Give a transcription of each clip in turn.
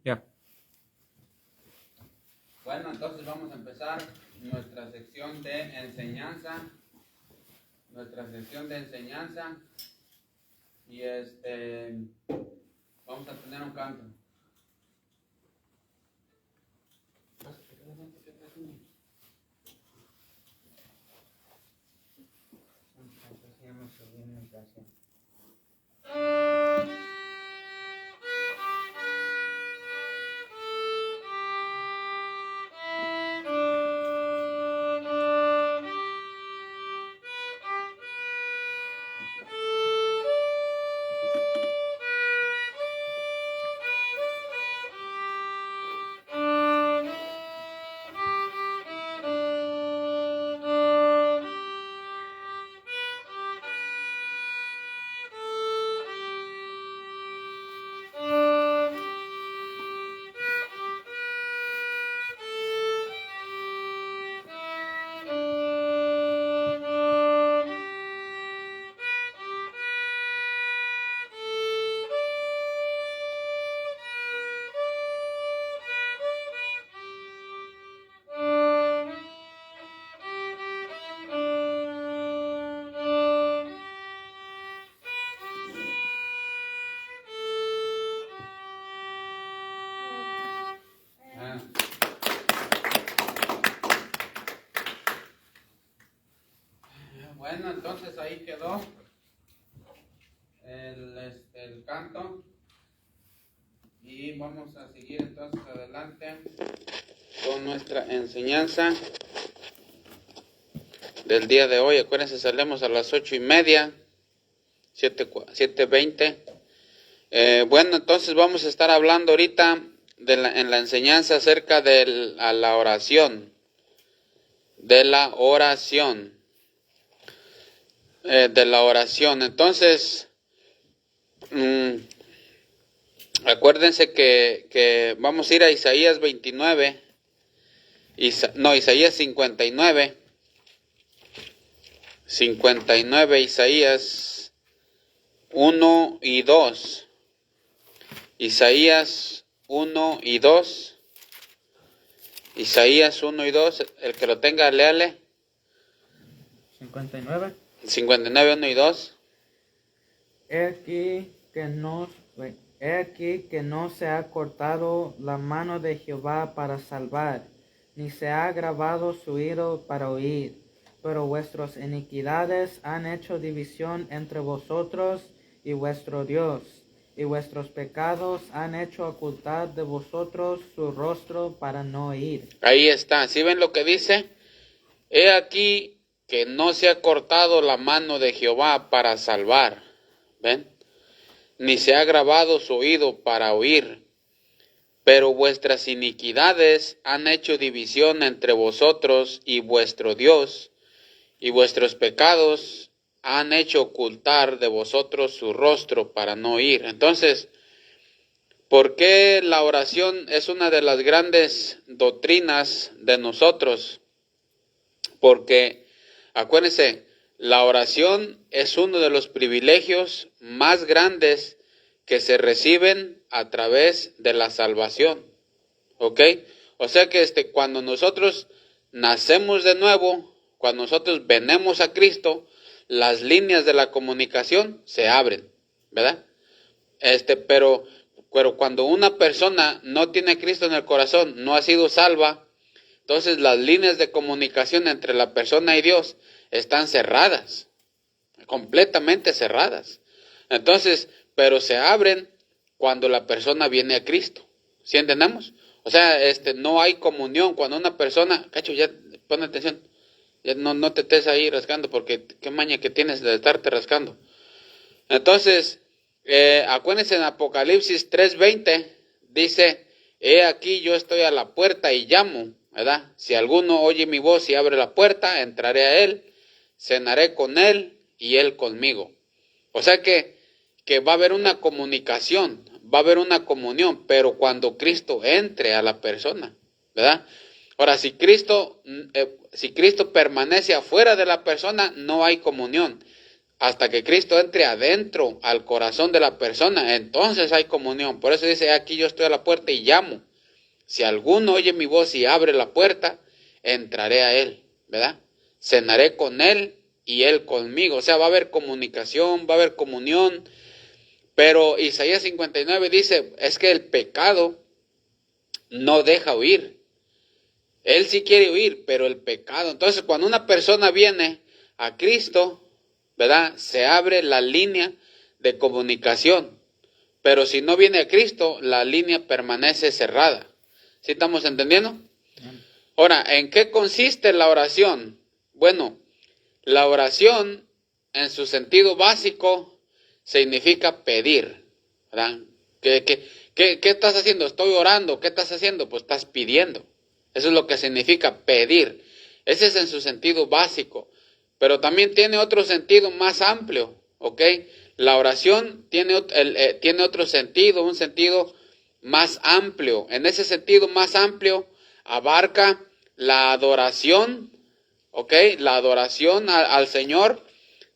Ya. Bueno, entonces vamos a empezar nuestra sección de enseñanza. Y vamos a tener un canto. Bueno, entonces ahí quedó el canto y vamos a seguir entonces adelante con nuestra enseñanza del día de hoy. Acuérdense, salimos a las 8:30, 7:20. Bueno, entonces vamos a estar hablando ahorita en la enseñanza acerca de la oración. De la oración. Entonces, acuérdense que vamos a ir a Isaías 29, Isaías 59, Isaías 1 y 2, Isaías 1 y 2, Isaías 1 y 2, el que lo tenga, léale. 59, 1 y 2. He aquí que no se ha cortado la mano de Jehová para salvar, ni se ha agravado su oído para oír. Pero vuestras iniquidades han hecho división entre vosotros y vuestro Dios, y vuestros pecados han hecho ocultar de vosotros su rostro para no oír. Ahí está. ¿Sí ven lo que dice? He aquí que no se ha cortado la mano de Jehová para salvar. ¿Ven? Ni se ha agravado su oído para oír. Pero vuestras iniquidades han hecho división entre vosotros y vuestro Dios, y vuestros pecados han hecho ocultar de vosotros su rostro para no oír. Entonces, ¿por qué la oración es una de las grandes doctrinas de nosotros? Porque, acuérdense, la oración es uno de los privilegios más grandes que se reciben a través de la salvación. ¿Ok? O sea que cuando nosotros nacemos de nuevo, cuando nosotros venimos a Cristo, las líneas de la comunicación se abren, ¿verdad? Pero cuando una persona no tiene a Cristo en el corazón, no ha sido salva, entonces las líneas de comunicación entre la persona y Dios están cerradas, completamente cerradas. Entonces, pero se abren cuando la persona viene a Cristo. ¿Sí entendemos? O sea, no hay comunión cuando una persona, Cacho, ya pon atención, ya no te estés ahí rascando, porque qué maña que tienes de estarte rascando. Entonces, acuérdense en Apocalipsis 3:20, dice, he aquí yo estoy a la puerta y llamo, ¿verdad? Si alguno oye mi voz y abre la puerta, entraré a él, cenaré con él y él conmigo. O sea que va a haber una comunicación, va a haber una comunión, pero cuando Cristo entre a la persona, ¿verdad? Ahora, si Cristo permanece afuera de la persona, no hay comunión. hasta que Cristo entre adentro al corazón de la persona, entonces hay comunión. Por eso dice, aquí yo estoy a la puerta y llamo. Si alguno oye mi voz y abre la puerta, entraré a él, ¿verdad? Cenaré con él y él conmigo. O sea, va a haber comunicación, va a haber comunión. Pero Isaías 59 dice, es que el pecado no deja huir. Él sí quiere huir, pero el pecado. Entonces, cuando una persona viene a Cristo, ¿verdad? Se abre la línea de comunicación. Pero si no viene a Cristo, la línea permanece cerrada. ¿Sí estamos entendiendo? Ahora, ¿en qué consiste la oración? Bueno, la oración, en su sentido básico, significa pedir, ¿verdad? ¿Qué estás haciendo? Estoy orando. ¿Qué estás haciendo? Pues estás pidiendo. Eso es lo que significa pedir. Ese es en su sentido básico. Pero también tiene otro sentido más amplio, ¿ok? La oración tiene otro sentido, un sentido más amplio. En ese sentido más amplio abarca la adoración, ¿ok? La adoración al Señor.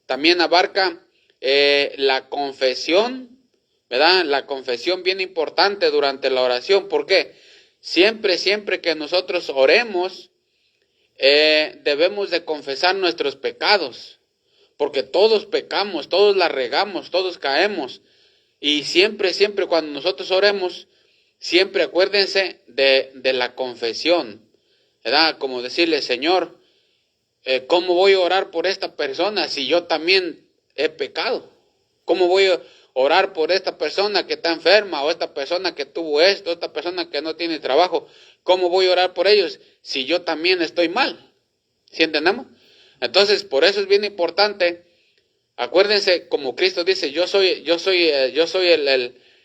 También abarca la confesión, ¿verdad? La confesión bien importante durante la oración. ¿Por qué? Siempre que nosotros oremos, debemos de confesar nuestros pecados, porque todos pecamos, todos la regamos, todos caemos. Y siempre cuando nosotros oremos, siempre acuérdense de la confesión, ¿verdad? Como decirle, Señor, ¿cómo voy a orar por esta persona si yo también he pecado? ¿Cómo voy a orar por esta persona que está enferma, o esta persona que tuvo esto, esta persona que no tiene trabajo? ¿Cómo voy a orar por ellos si yo también estoy mal? ¿Sí entendemos? Entonces, por eso es bien importante. Acuérdense, como Cristo dice, yo soy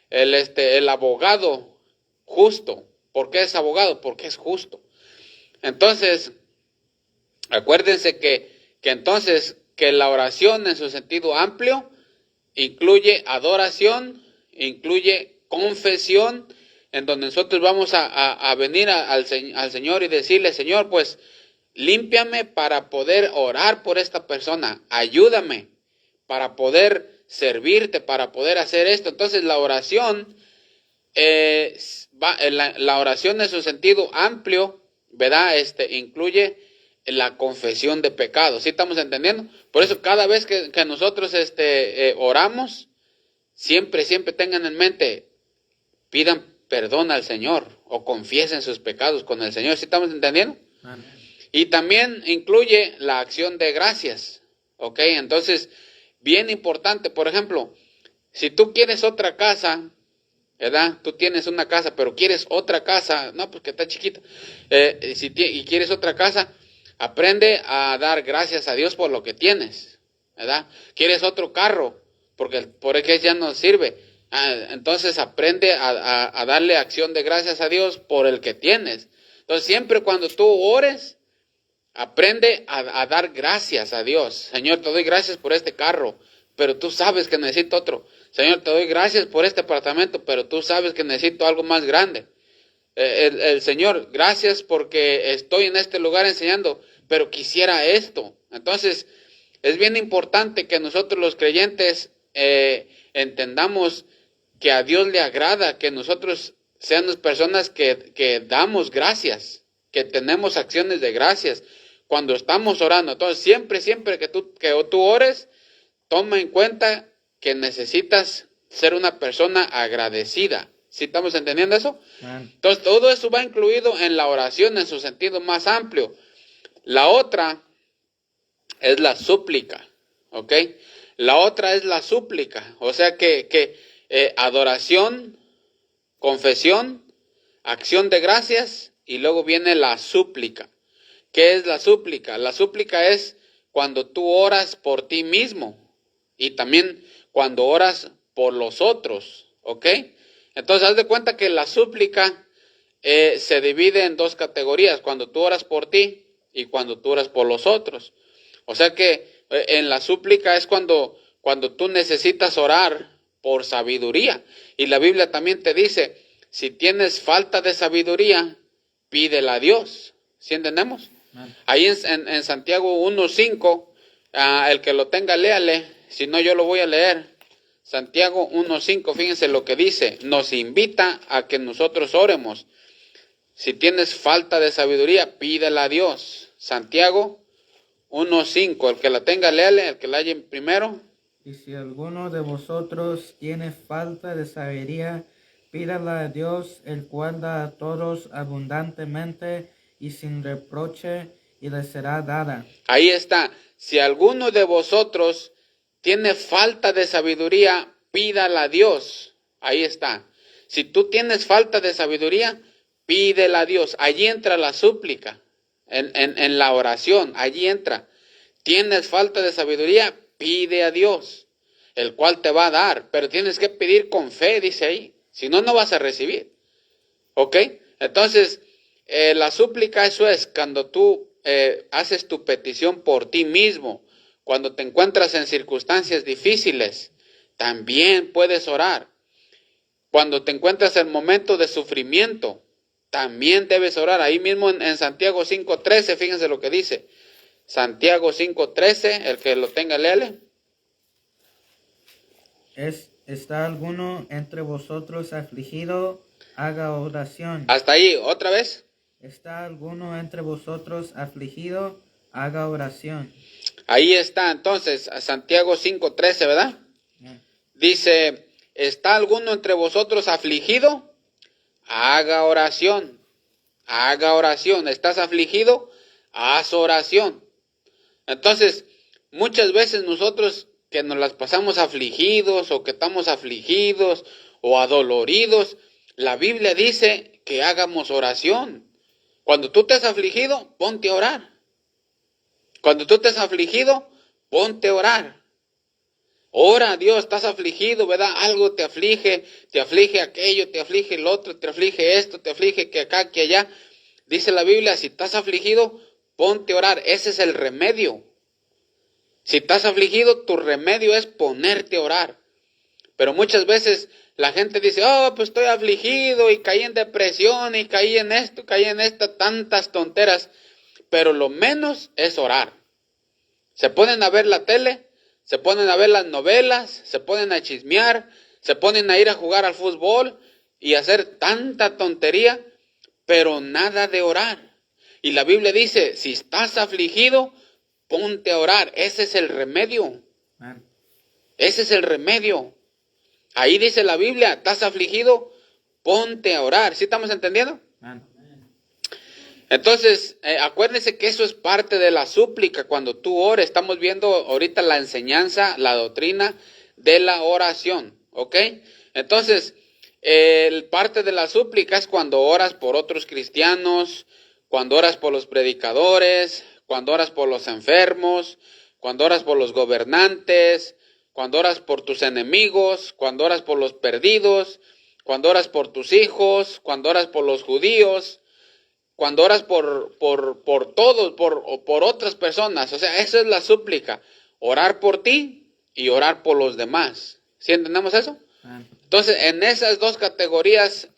el abogado justo. ¿Por qué es abogado? Porque es justo. Entonces, acuérdense que la oración en su sentido amplio incluye adoración, incluye confesión, en donde nosotros vamos a venir al Señor y decirle, Señor, pues límpiame para poder orar por esta persona, ayúdame para poder servirte, para poder hacer esto. Entonces la oración, la oración en su sentido amplio, ¿verdad? Incluye la confesión de pecados. ¿Sí estamos entendiendo? Por eso cada vez que nosotros oramos, siempre tengan en mente, pidan perdón al Señor o confiesen sus pecados con el Señor. ¿Sí estamos entendiendo? Amén. Y también incluye la acción de gracias. ¿Ok? Entonces, bien importante, por ejemplo, si tú quieres otra casa, ¿verdad? Tú tienes una casa, pero quieres otra casa, no, porque está chiquita. Y quieres otra casa, aprende a dar gracias a Dios por lo que tienes, ¿verdad? Quieres otro carro, porque ya no sirve. Entonces aprende a darle acción de gracias a Dios por el que tienes. Entonces siempre cuando tú ores, aprende a dar gracias a Dios. Señor, te doy gracias por este carro, pero tú sabes que necesito otro. Señor, te doy gracias por este apartamento, pero tú sabes que necesito algo más grande. El Señor, gracias porque estoy en este lugar enseñando, pero quisiera esto. Entonces, es bien importante que nosotros los creyentes entendamos que a Dios le agrada que nosotros seamos personas que damos gracias, que tenemos acciones de gracias cuando estamos orando. Entonces, siempre que tú ores, toma en cuenta que necesitas ser una persona agradecida. ¿Sí estamos entendiendo eso? Entonces, todo eso va incluido en la oración en su sentido más amplio. La otra es la súplica, ¿ok? La otra es la súplica, o sea que adoración, confesión, acción de gracias y luego viene la súplica. ¿Qué es la súplica? La súplica es cuando tú oras por ti mismo y también cuando oras por los otros, ¿ok? Entonces, haz de cuenta que la súplica se divide en dos categorías, cuando tú oras por ti y cuando tú oras por los otros. O sea que en la súplica es cuando tú necesitas orar por sabiduría. Y la Biblia también te dice, si tienes falta de sabiduría, pídela a Dios. ¿Sí entendemos? Ahí en Santiago 1:5, el que lo tenga, léale. Si no, yo lo voy a leer. Santiago 1:5, fíjense lo que dice. Nos invita a que nosotros oremos. Si tienes falta de sabiduría, pídela a Dios. Santiago 1:5, el que la tenga, léale, el que la haya primero. Y si alguno de vosotros tiene falta de sabiduría, pídala a Dios, el cual da a todos abundantemente y sin reproche, y le será dada. Ahí está. Si alguno de vosotros tiene falta de sabiduría, pídala a Dios. Ahí está. Si tú tienes falta de sabiduría, pídela a Dios. Allí entra la súplica, en la oración, allí entra. Tienes falta de sabiduría, pide a Dios, el cual te va a dar. Pero tienes que pedir con fe, dice ahí. Si no, no vas a recibir. ¿Ok? Entonces, la súplica, eso es cuando tú haces tu petición por ti mismo. Cuando te encuentras en circunstancias difíciles, también puedes orar. Cuando te encuentras en momentos de sufrimiento, también debes orar. Ahí mismo en Santiago 5:13, fíjense lo que dice. Santiago 5:13, el que lo tenga, léale. ¿Está alguno entre vosotros afligido? Haga oración. Hasta ahí, otra vez. ¿Está alguno entre vosotros afligido? Haga oración. Ahí está, entonces, Santiago 5:13, ¿verdad? Dice, ¿está alguno entre vosotros afligido? Haga oración. Haga oración. ¿Estás afligido? Haz oración. Entonces, muchas veces nosotros que nos las pasamos afligidos o que estamos afligidos o adoloridos, la Biblia dice que hagamos oración. Cuando tú estés afligido, ponte a orar. Cuando tú estés afligido, ponte a orar. Ora a Dios, estás afligido, ¿verdad? Algo te aflige aquello, te aflige el otro, te aflige esto, te aflige que acá, que allá. Dice la Biblia, si estás afligido, ponte a orar. Ese es el remedio. Si estás afligido, tu remedio es ponerte a orar. Pero muchas veces la gente dice, oh, pues estoy afligido y caí en depresión y caí en esto, caí en esta, tantas tonteras. Pero lo menos es orar. Se ponen a ver la tele, se ponen a ver las novelas, se ponen a chismear, se ponen a ir a jugar al fútbol y hacer tanta tontería, pero nada de orar. Y la Biblia dice, si estás afligido, ponte a orar. Ese es el remedio. Ese es el remedio. Ahí dice la Biblia, estás afligido, ponte a orar. ¿Sí estamos entendiendo? Entonces, acuérdense que eso es parte de la súplica. Cuando tú ores, estamos viendo ahorita la enseñanza, la doctrina de la oración, ¿ok? Entonces, parte de la súplica es cuando oras por otros cristianos, cuando oras por los predicadores, cuando oras por los enfermos, cuando oras por los gobernantes, cuando oras por tus enemigos, cuando oras por los perdidos, cuando oras por tus hijos, cuando oras por los judíos, cuando oras por todos, por otras personas. O sea, eso es la súplica. Orar por ti y orar por los demás. ¿Sí entendemos eso? Entonces, en esas dos categorías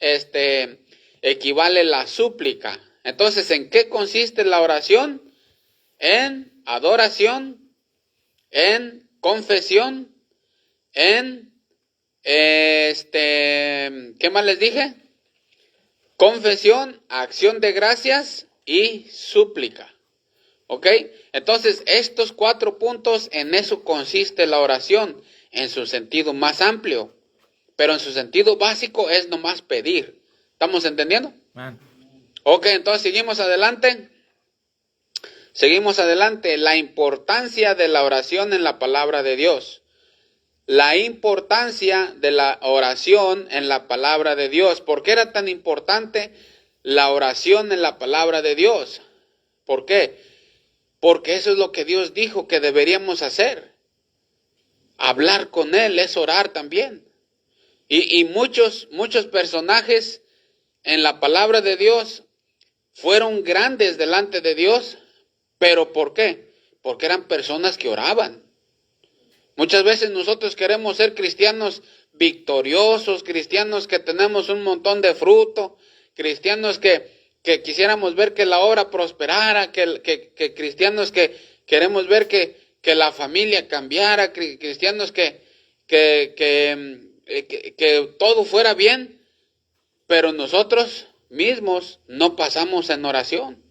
equivale la súplica. Entonces, ¿en qué consiste la oración? En adoración, en confesión, en ¿qué más les dije? Confesión, acción de gracias y súplica. ¿Ok? Entonces, estos 4 puntos, en eso consiste la oración, en su sentido más amplio. Pero en su sentido básico es nomás pedir. ¿Estamos entendiendo? Ok, entonces seguimos adelante. Seguimos adelante. La importancia de la oración en la palabra de Dios. La importancia de la oración en la palabra de Dios. ¿Por qué era tan importante la oración en la palabra de Dios? ¿Por qué? Porque eso es lo que Dios dijo que deberíamos hacer. Hablar con Él es orar también. Y muchos personajes en la palabra de Dios fueron grandes delante de Dios. ¿Pero por qué? Porque eran personas que oraban. Muchas veces nosotros queremos ser cristianos victoriosos, cristianos que tenemos un montón de fruto, cristianos que quisiéramos ver que la obra prosperara, que cristianos que queremos ver que que la familia cambiara, cristianos que todo fuera bien, pero nosotros mismos no pasamos en oración.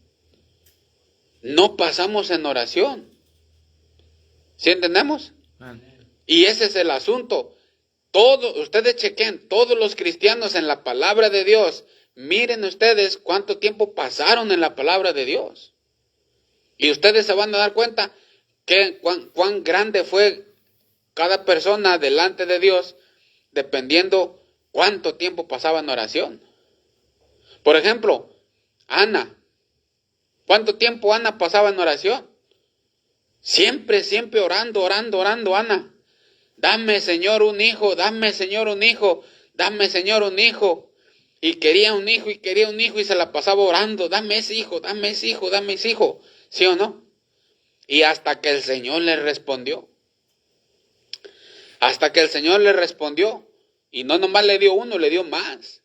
No pasamos en oración. ¿Sí entendemos? Y ese es el asunto. Ustedes chequen, todos los cristianos en la palabra de Dios, miren ustedes cuánto tiempo pasaron en la palabra de Dios. Y ustedes se van a dar cuenta que cuán grande fue cada persona delante de Dios, dependiendo cuánto tiempo pasaba en oración. Por ejemplo, Ana. ¿Cuánto tiempo Ana pasaba en oración? Siempre orando, Ana. Dame, Señor, un hijo, dame, Señor, un hijo, dame, Señor, un hijo. Y quería un hijo, y se la pasaba orando, dame ese hijo, dame ese hijo, dame ese hijo. ¿Sí o no? Y hasta que el Señor le respondió. Hasta que el Señor le respondió. Y no nomás le dio uno, le dio más.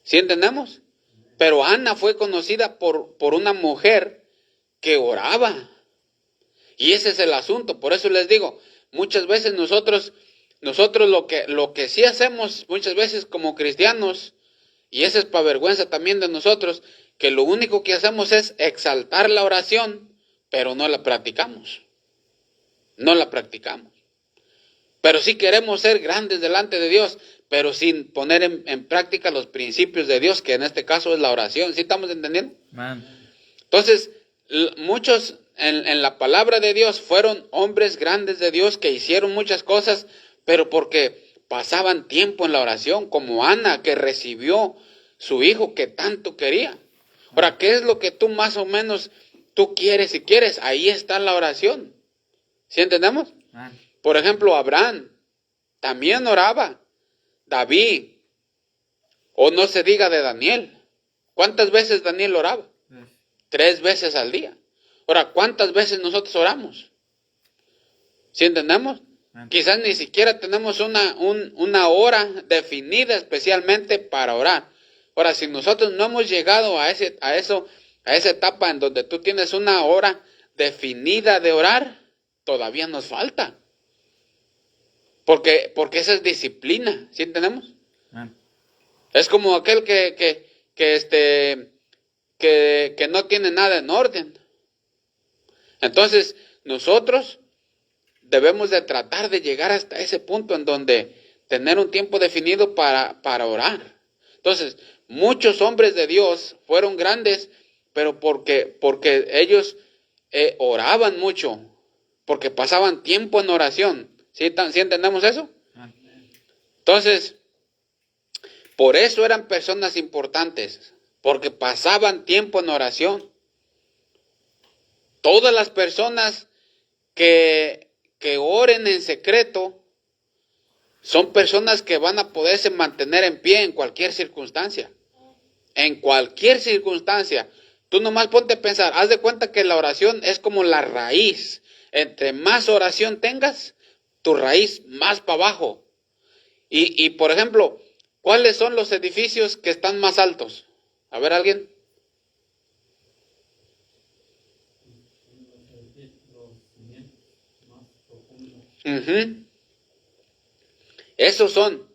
¿Sí entendemos? Pero Ana fue conocida por una mujer que oraba. Y ese es el asunto. Por eso les digo, muchas veces nosotros lo que sí hacemos muchas veces como cristianos, y eso es para vergüenza también de nosotros, que lo único que hacemos es exaltar la oración, pero no la practicamos. No la practicamos. Pero sí queremos ser grandes delante de Dios, pero sin poner en práctica los principios de Dios, que en este caso es la oración. ¿Sí estamos entendiendo? Man. Entonces, muchos en la palabra de Dios fueron hombres grandes de Dios que hicieron muchas cosas, pero porque pasaban tiempo en la oración, como Ana, que recibió su hijo que tanto quería. Ahora, ¿qué es lo que tú más o menos tú quieres? Si quieres, ahí está la oración. ¿Sí entendemos? Man. Por ejemplo, Abraham también oraba. David, o no se diga de Daniel. ¿Cuántas veces Daniel oraba? 3 veces al día. Ahora, ¿cuántas veces nosotros oramos? ¿Sí entendemos? Quizás ni siquiera tenemos una hora definida especialmente para orar. Ahora, si nosotros no hemos llegado a esa etapa en donde tú tienes una hora definida de orar, todavía nos falta. Porque esa es disciplina, ¿sí entendemos? Es como aquel que no tiene nada en orden. Entonces, nosotros debemos de tratar de llegar hasta ese punto en donde tener un tiempo definido para orar. Entonces, muchos hombres de Dios fueron grandes, pero porque ellos oraban mucho, porque pasaban tiempo en oración. ¿Sí entendemos eso? Entonces, por eso eran personas importantes, porque pasaban tiempo en oración. Todas las personas que oren en secreto son personas que van a poderse mantener en pie en cualquier circunstancia. En cualquier circunstancia. Tú nomás ponte a pensar, haz de cuenta que la oración es como la raíz. Entre más oración tengas, tu raíz más para abajo. Y por ejemplo, ¿cuáles son los edificios que están más altos? A ver, ¿alguien? Esos son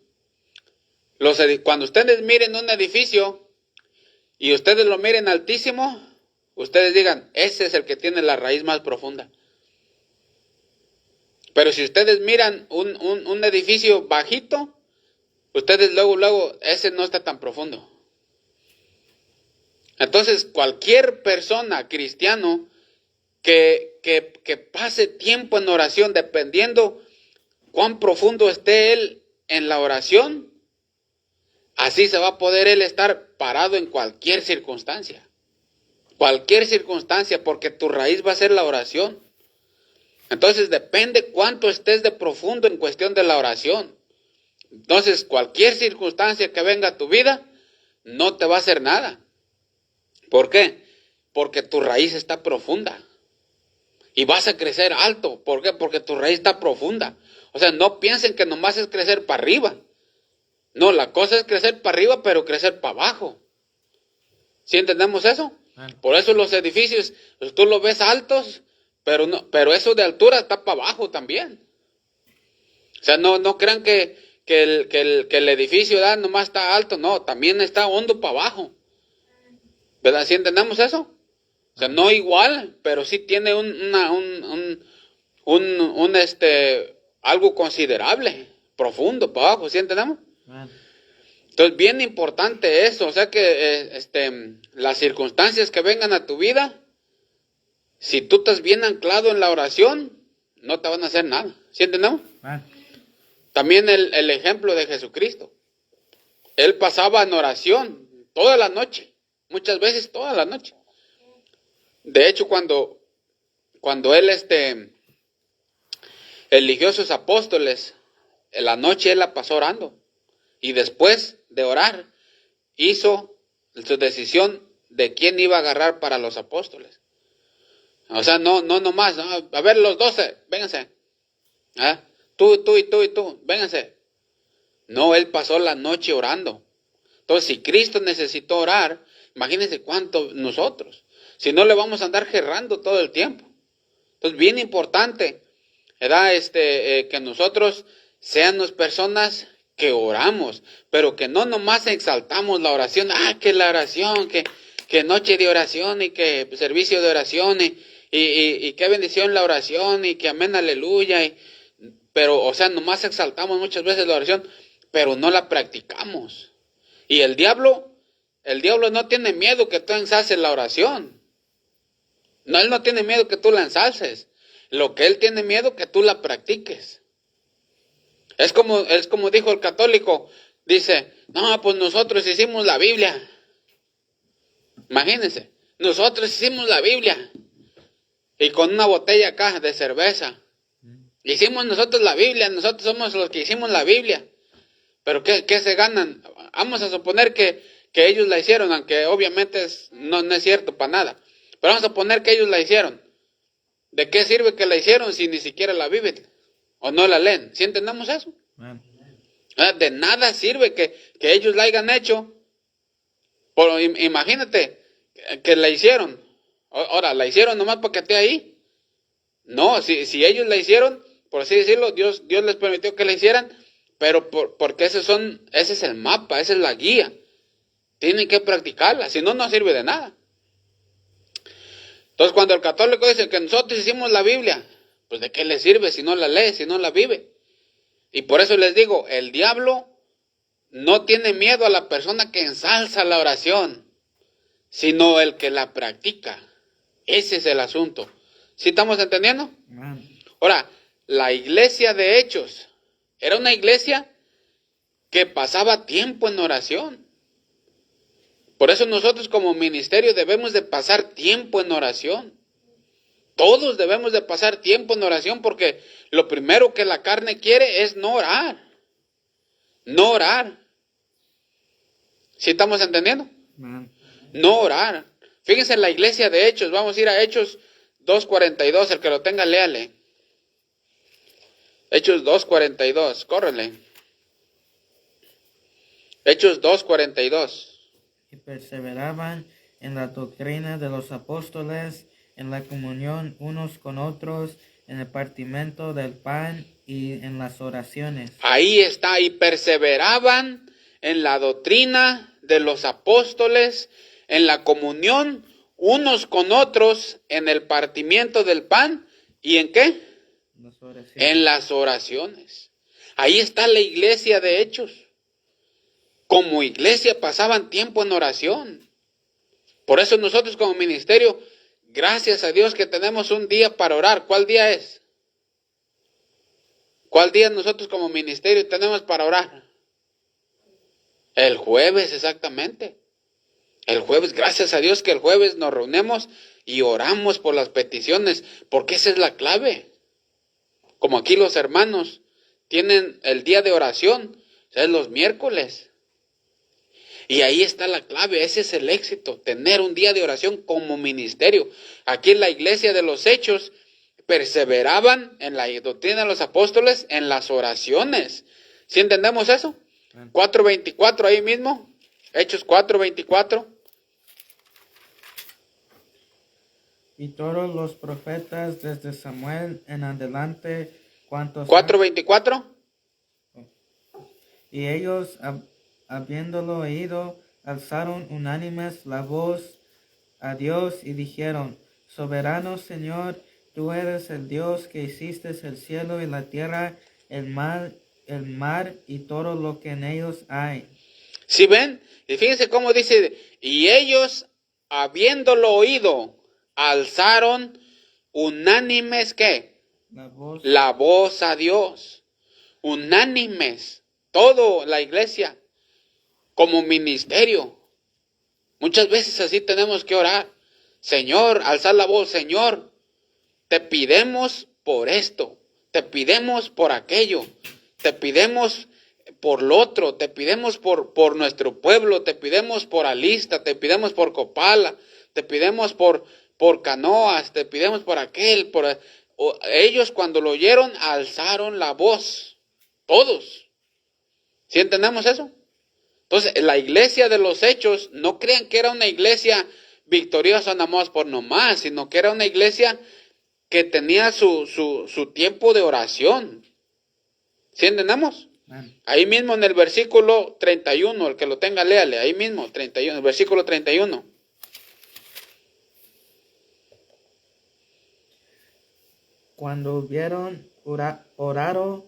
cuando ustedes miren un edificio y ustedes lo miren altísimo, ustedes digan, ese es el que tiene la raíz más profunda. Pero si ustedes miran un edificio bajito, ustedes luego, ese no está tan profundo. Entonces, cualquier persona cristiano que pase tiempo en oración, dependiendo cuán profundo esté él en la oración, así se va a poder él estar parado en cualquier circunstancia. Cualquier circunstancia, porque tu raíz va a ser la oración. Entonces depende cuánto estés de profundo en cuestión de la oración. Entonces cualquier circunstancia que venga a tu vida, no te va a hacer nada. ¿Por qué? Porque tu raíz está profunda. Y vas a crecer alto. ¿Por qué? Porque tu raíz está profunda. O sea, no piensen que nomás es crecer para arriba. No, la cosa es crecer para arriba, pero crecer para abajo. ¿Sí entendemos eso? Por eso los edificios, tú los ves altos, pero eso de altura está para abajo también. O sea, no crean que el edificio nomás está alto, no, también está hondo para abajo. ¿Verdad? ¿Sí entendemos eso? O sea, no igual, pero sí tiene algo considerable, profundo para abajo, ¿sí entendemos? Amén. Entonces, bien importante eso, o sea que las circunstancias que vengan a tu vida, si tú estás bien anclado en la oración, no te van a hacer nada, ¿sí entendemos? Amén. También el ejemplo de Jesucristo. Él pasaba en oración toda la noche, muchas veces toda la noche. De hecho, cuando él eligió a sus apóstoles, en la noche él la pasó orando. Y después de orar, hizo su decisión de quién iba a agarrar para los apóstoles. O sea, no nomás, ¿no? A ver, los 12, vénganse. ¿Ah? Tú y tú, vénganse. No, él pasó la noche orando. Entonces, si Cristo necesitó orar, imagínense cuánto nosotros. Si no, le vamos a andar gerrando todo el tiempo. Entonces, bien importante, ¿verdad? Que nosotros seamos personas que oramos, pero que no nomás exaltamos la oración. Que la oración, que noche de oración y que servicio de oración y qué bendición la oración y que amén, aleluya. Pero, o sea, nomás exaltamos muchas veces la oración, pero no la practicamos. Y el diablo no tiene miedo que tú ensalces la oración. No, él no tiene miedo que tú la ensalces. Lo que él tiene miedo que tú la practiques. Es como dijo el católico. Dice, no, pues nosotros hicimos la Biblia. Imagínense, nosotros hicimos la Biblia. Y con una botella acá de cerveza. Hicimos nosotros la Biblia, nosotros somos los que hicimos la Biblia. Pero ¿qué se ganan? Vamos a suponer que ellos la hicieron, aunque obviamente no es cierto para nada. Pero vamos a suponer que ellos la hicieron. ¿De qué sirve que la hicieron si ni siquiera la viven? ¿O no la leen? ¿Sí entendemos eso? Amén. De nada sirve que ellos la hayan hecho. Imagínate que la hicieron. Ahora, ¿la hicieron nomás para que esté ahí? No, si ellos la hicieron, por así decirlo, Dios les permitió que la hicieran, pero porque ese es el mapa, esa es la guía. Tienen que practicarla, si no, no sirve de nada. Entonces, cuando el católico dice que nosotros hicimos la Biblia, pues ¿de qué le sirve si no la lee, si no la vive? Y por eso les digo, el diablo no tiene miedo a la persona que ensalza la oración, sino el que la practica. Ese es el asunto. ¿Sí estamos entendiendo? Amén. Ahora, la iglesia de Hechos era una iglesia que pasaba tiempo en oración. Por eso nosotros como ministerio debemos de pasar tiempo en oración. Todos debemos de pasar tiempo en oración porque lo primero que la carne quiere es no orar. No orar. ¿Sí estamos entendiendo? Amén. No orar. Fíjense en la iglesia de Hechos. Vamos a ir a Hechos 2:42. El que lo tenga, léale. Hechos 2:42. Córrele. Hechos 2:42. Y perseveraban en la doctrina de los apóstoles, en la comunión unos con otros, en el partimiento del pan y en las oraciones. Ahí está, y perseveraban en la doctrina de los apóstoles, en la comunión unos con otros, en el partimiento del pan, ¿y en qué? Las oraciones. En las oraciones. Ahí está la iglesia de Hechos. Como iglesia pasaban tiempo en oración. Por eso nosotros como ministerio, gracias a Dios que tenemos un día para orar. ¿Cuál día es? ¿Cuál día nosotros como ministerio tenemos para orar? El jueves, exactamente. El jueves, gracias a Dios que el jueves nos reunimos y oramos por las peticiones, porque esa es la clave. Como aquí los hermanos tienen el día de oración, es los miércoles. Y ahí está la clave, ese es el éxito, tener un día de oración como ministerio. Aquí en la iglesia de los Hechos perseveraban en la doctrina de los apóstoles, en las oraciones. ¿Sí entendemos eso? 4:24 ahí mismo, Hechos 4:24. Y todos los profetas desde Samuel en adelante, cuantos 4:24. y ellos, habiéndolo oído, alzaron unánimes la voz a Dios y dijeron: Soberano Señor, tú eres el Dios que hiciste el cielo y la tierra, el mar y todo lo que en ellos hay. ¿Sí ven? Y fíjense cómo dice, y ellos, habiéndolo oído, alzaron unánimes, ¿qué? La voz a Dios. Unánimes. Todo la iglesia. Como ministerio. Muchas veces así tenemos que orar. Señor, alzar la voz. Señor, te pidemos por esto. Te pidemos por aquello. Te pidemos por lo otro, te pidemos por nuestro pueblo, te pidemos por Alista, te pidemos por Copala, te pidemos por Canoas, te pidemos por aquel, ellos cuando lo oyeron alzaron la voz, todos. ¿Sí entendemos eso? Entonces, la iglesia de los Hechos, no crean que era una iglesia victoriosa nada más por nomás, sino que era una iglesia que tenía su tiempo de oración. ¿Sí entendemos? Ahí mismo en el versículo 31, el que lo tenga, léale, ahí mismo, 31, el versículo 31. Cuando hubieron orado,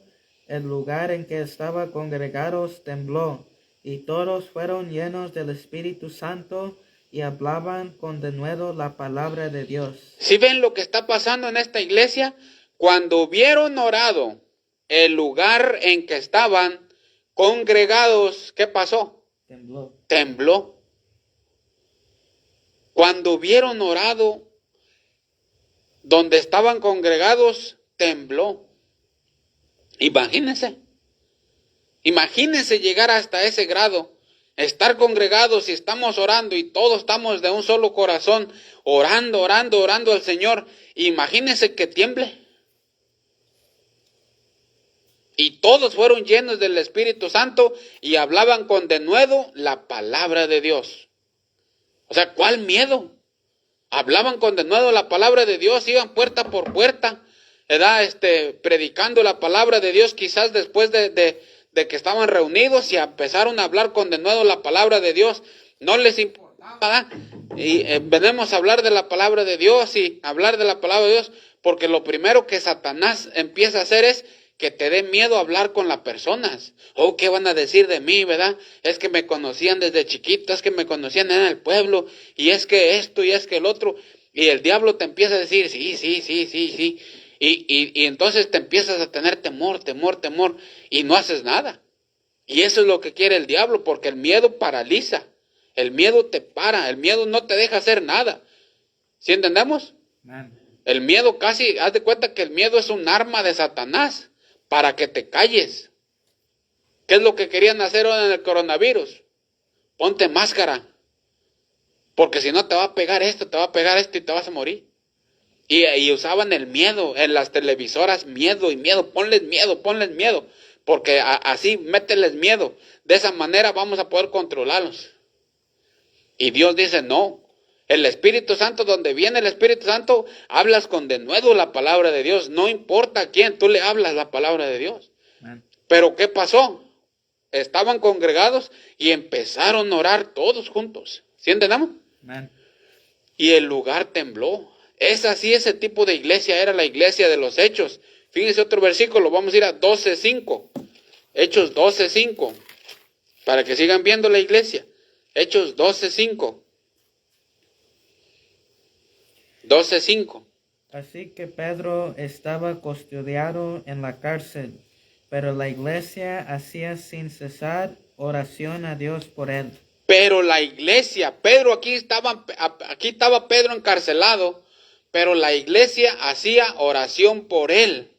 el lugar en que estaban congregados tembló, y todos fueron llenos del Espíritu Santo y hablaban con denuedo la palabra de Dios. ¿Sí ven lo que está pasando en esta iglesia? Cuando hubieron orado, el lugar en que estaban congregados, ¿qué pasó? Tembló. Cuando hubieron orado, donde estaban congregados, tembló. Imagínense llegar hasta ese grado, estar congregados y estamos orando y todos estamos de un solo corazón, orando al Señor. Imagínense que tiemble. Y todos fueron llenos del Espíritu Santo y hablaban con denuedo la palabra de Dios. O sea, ¿cuál miedo? Hablaban con denuedo la palabra de Dios, iban puerta por puerta, ¿verdad? Predicando la palabra de Dios, quizás después de que estaban reunidos y empezaron a hablar con denuedo la palabra de Dios, no les importaba, ¿verdad? Y venimos a hablar de la palabra de Dios y hablar de la palabra de Dios, porque lo primero que Satanás empieza a hacer es que te dé miedo hablar con las personas. Oh, ¿qué van a decir de mí, verdad? Es que me conocían desde chiquito, es que me conocían en el pueblo, y es que esto, y es que el otro. Y el diablo te empieza a decir, sí. Y entonces te empiezas a tener temor, y no haces nada. Y eso es lo que quiere el diablo, porque el miedo paraliza. El miedo te para, el miedo no te deja hacer nada. ¿Sí entendemos? El miedo casi, haz de cuenta que el miedo es un arma de Satanás para que te calles. ¿Qué es lo que querían hacer ahora en el coronavirus? Ponte máscara, porque si no te va a pegar esto y te vas a morir. Y usaban el miedo en las televisoras, miedo, ponles miedo, porque así mételes miedo. De esa manera vamos a poder controlarlos. Y Dios dice, no, el Espíritu Santo, donde viene el Espíritu Santo, hablas con denuedo la palabra de Dios. No importa a quién, tú le hablas la palabra de Dios. Pero ¿qué pasó? Estaban congregados y empezaron a orar todos juntos. ¿Sí entendemos? Y el lugar tembló. Es así, ese tipo de iglesia era la iglesia de los Hechos. Fíjense otro versículo, vamos a ir a 12:5. Hechos 12:5. Para que sigan viendo la iglesia. Hechos 12:5. 12:5. Así que Pedro estaba custodiado en la cárcel, pero la iglesia hacía sin cesar oración a Dios por él. Pero la iglesia, aquí estaba Pedro encarcelado, pero la iglesia hacía oración por él.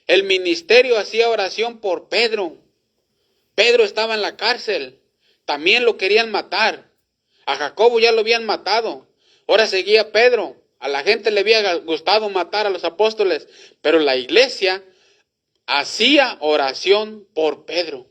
El ministerio hacía oración por Pedro. Pedro estaba en la cárcel, también lo querían matar. A Jacobo ya lo habían matado, ahora seguía Pedro. A la gente le había gustado matar a los apóstoles, pero la iglesia hacía oración por Pedro.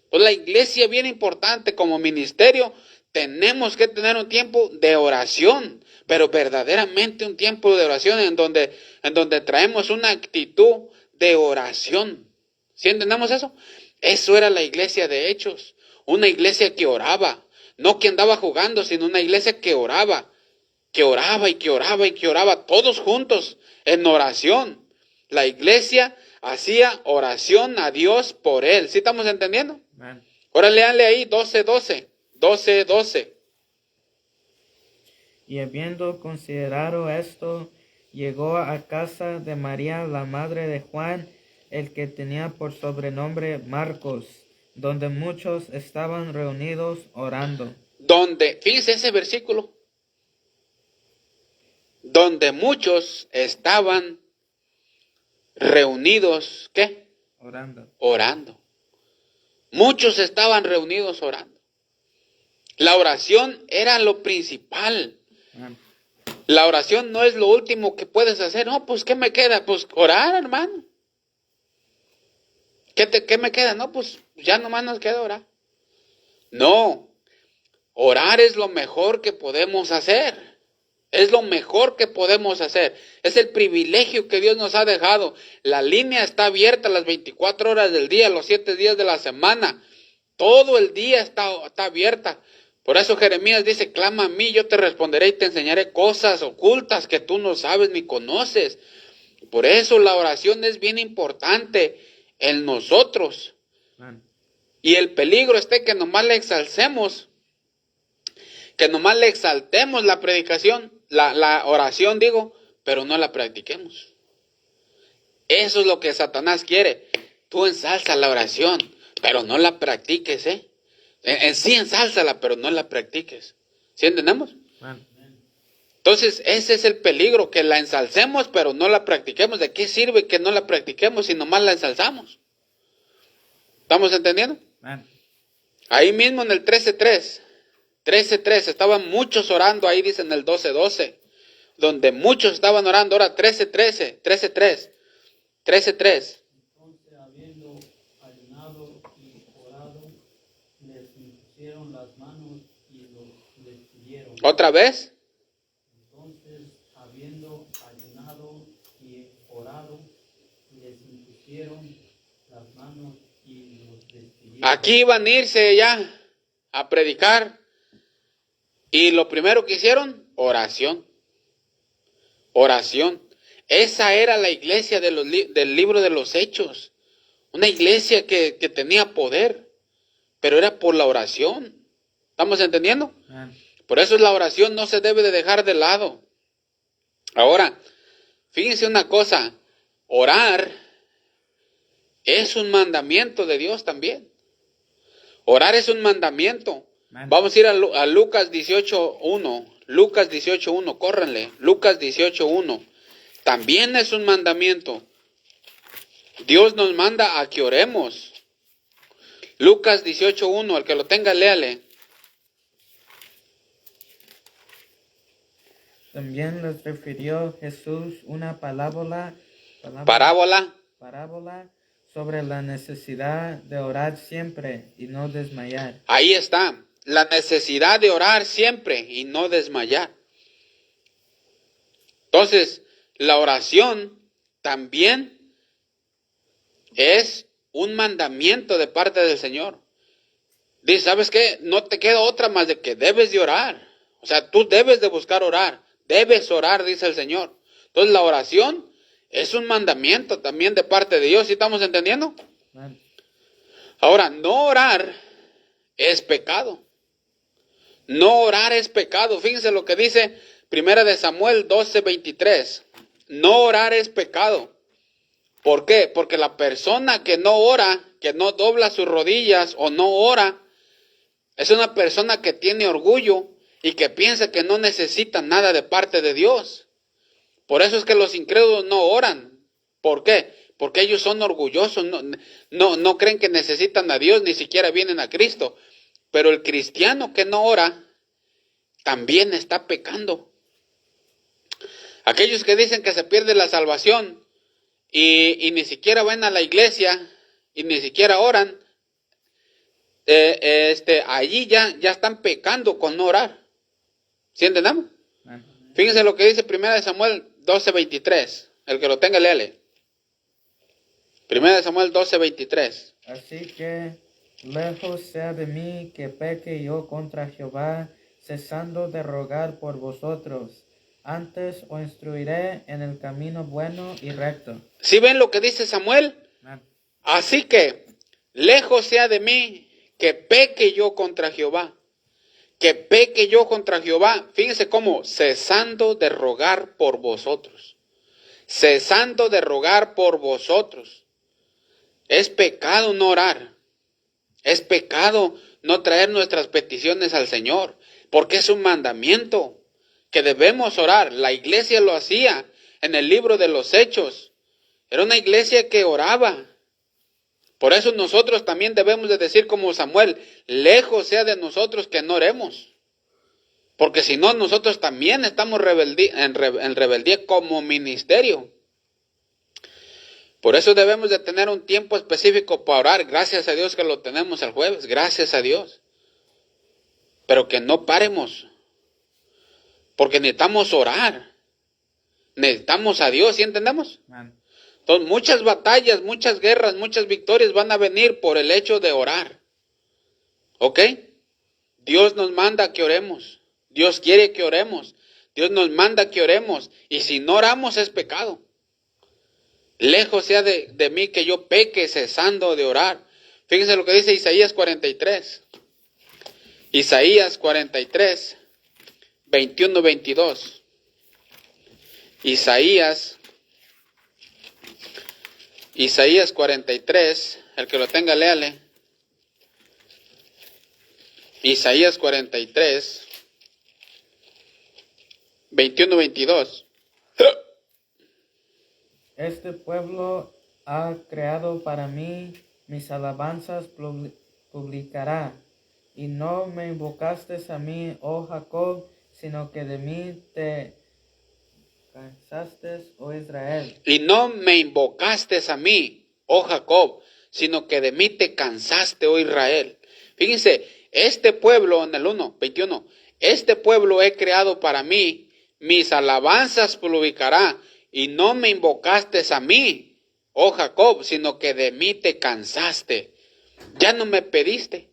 Entonces la iglesia, bien importante como ministerio, tenemos que tener un tiempo de oración, pero verdaderamente un tiempo de oración en donde traemos una actitud de oración. ¿Sí entendemos eso? Eso era la iglesia de Hechos, una iglesia que oraba, no que andaba jugando, sino una iglesia que oraba y que oraba y que oraba, todos juntos en oración. La iglesia hacía oración a Dios por él. ¿Sí estamos entendiendo? Amén. Ahora léanle ahí 12:12. Y habiendo considerado esto, llegó a casa de María, la madre de Juan, el que tenía por sobrenombre Marcos, donde muchos estaban reunidos orando. Fíjense ese versículo, donde muchos estaban reunidos, ¿qué? Orando. Orando. Muchos estaban reunidos orando. La oración era lo principal. Amén. La oración no es lo último que puedes hacer. No, pues ¿qué me queda? Pues orar, hermano. ¿Qué me queda? No, pues ya nomás nos queda orar. No, orar es lo mejor que podemos hacer. Es lo mejor que podemos hacer. Es el privilegio que Dios nos ha dejado. La línea está abierta las 24 horas del día, los 7 días de la semana. Todo el día está abierta. Por eso Jeremías dice, clama a mí, yo te responderé y te enseñaré cosas ocultas que tú no sabes ni conoces. Por eso la oración es bien importante en nosotros. Amén. Y el peligro está que nomás le exalcemos, que nomás le exaltemos la predicación, la oración digo, pero no la practiquemos. Eso es lo que Satanás quiere. Tú ensalza la oración, pero no la practiques, ¿eh? En sí ensálzala, pero no la practiques. ¿Sí entendemos? Amén. Entonces, ese es el peligro, que la ensalcemos, pero no la practiquemos. ¿De qué sirve que no la practiquemos si nomás la ensalzamos? ¿Estamos entendiendo? Amén. Ahí mismo en el 13:3, estaban muchos orando, ahí dice en el 12:12, donde muchos estaban orando. Ahora 13:3. Entonces, habiendo ayunado y orado, les impusieron las manos y los despidieron. ¿Otra vez? Entonces, habiendo ayunado y orado, les impusieron las manos y los despidieron. Aquí iban a irse ya a predicar. Y lo primero que hicieron, oración. Oración. Esa era la iglesia del libro de los Hechos. Una iglesia que tenía poder, pero era por la oración. ¿Estamos entendiendo? Amén. Por eso la oración no se debe de dejar de lado. Ahora, fíjense una cosa, orar es un mandamiento de Dios también. Orar es un mandamiento. Amén. Vamos a ir a Lucas 18:1. Lucas 18:1, córranle. Lucas 18:1. También es un mandamiento. Dios nos manda a que oremos. Lucas 18:1, el que lo tenga, léale. También les refirió Jesús una parábola sobre la necesidad de orar siempre y no desmayar. Ahí está. La necesidad de orar siempre y no desmayar. Entonces, la oración también es un mandamiento de parte del Señor. Dice, ¿sabes qué? No te queda otra más de que debes de orar. O sea, tú debes de buscar orar. Debes orar, dice el Señor. Entonces, la oración es un mandamiento también de parte de Dios. ¿Sí estamos entendiendo? Amén. Ahora, no orar es pecado. No orar es pecado. Fíjense lo que dice 1 Samuel 12:23. No orar es pecado. ¿Por qué? Porque la persona que no ora, que no dobla sus rodillas o no ora, es una persona que tiene orgullo y que piensa que no necesita nada de parte de Dios. Por eso es que los incrédulos no oran. ¿Por qué? Porque ellos son orgullosos, no creen que necesitan a Dios, ni siquiera vienen a Cristo. Pero el cristiano que no ora, también está pecando. Aquellos que dicen que se pierde la salvación y ni siquiera van a la iglesia y ni siquiera oran, allí ya están pecando con no orar. ¿Sí entendemos? Amén. Fíjense lo que dice 1 Samuel 12:23. El que lo tenga, léale. 1 Samuel 12:23. Así que lejos sea de mí que peque yo contra Jehová, cesando de rogar por vosotros. Antes os instruiré en el camino bueno y recto. ¿Sí ven lo que dice Samuel? Amén. Así que, lejos sea de mí que peque yo contra Jehová. Que peque yo contra Jehová. Fíjense cómo, cesando de rogar por vosotros. Cesando de rogar por vosotros. Es pecado no orar. Es pecado no traer nuestras peticiones al Señor. Porque es un mandamiento que debemos orar. La iglesia lo hacía en el libro de los Hechos. Era una iglesia que oraba. Por eso nosotros también debemos de decir como Samuel, lejos sea de nosotros que no oremos. Porque si no, nosotros también estamos en rebeldía como ministerio. Por eso debemos de tener un tiempo específico para orar. Gracias a Dios que lo tenemos el jueves. Gracias a Dios. Pero que no paremos. Porque necesitamos orar. Necesitamos a Dios, ¿sí entendemos? Amén. Entonces, muchas batallas, muchas guerras, muchas victorias van a venir por el hecho de orar. ¿Ok? Dios nos manda que oremos. Dios quiere que oremos. Dios nos manda que oremos. Y si no oramos es pecado. Lejos sea de mí que yo peque cesando de orar. Fíjense lo que dice Isaías 43. Isaías 43, 21, 22. Isaías 43, el que lo tenga, léale. Isaías 43, 21, 22. Este pueblo ha creado para mí, mis alabanzas publicará. Y no me invocaste a mí, oh Jacob, sino que de mí te cansaste, oh Israel. Y no me invocaste a mí, oh Jacob, sino que de mí te cansaste, oh Israel. Fíjense, este pueblo, en el 21, este pueblo he creado para mí, mis alabanzas publicará, y no me invocaste a mí, oh Jacob, sino que de mí te cansaste. Ya no me pediste,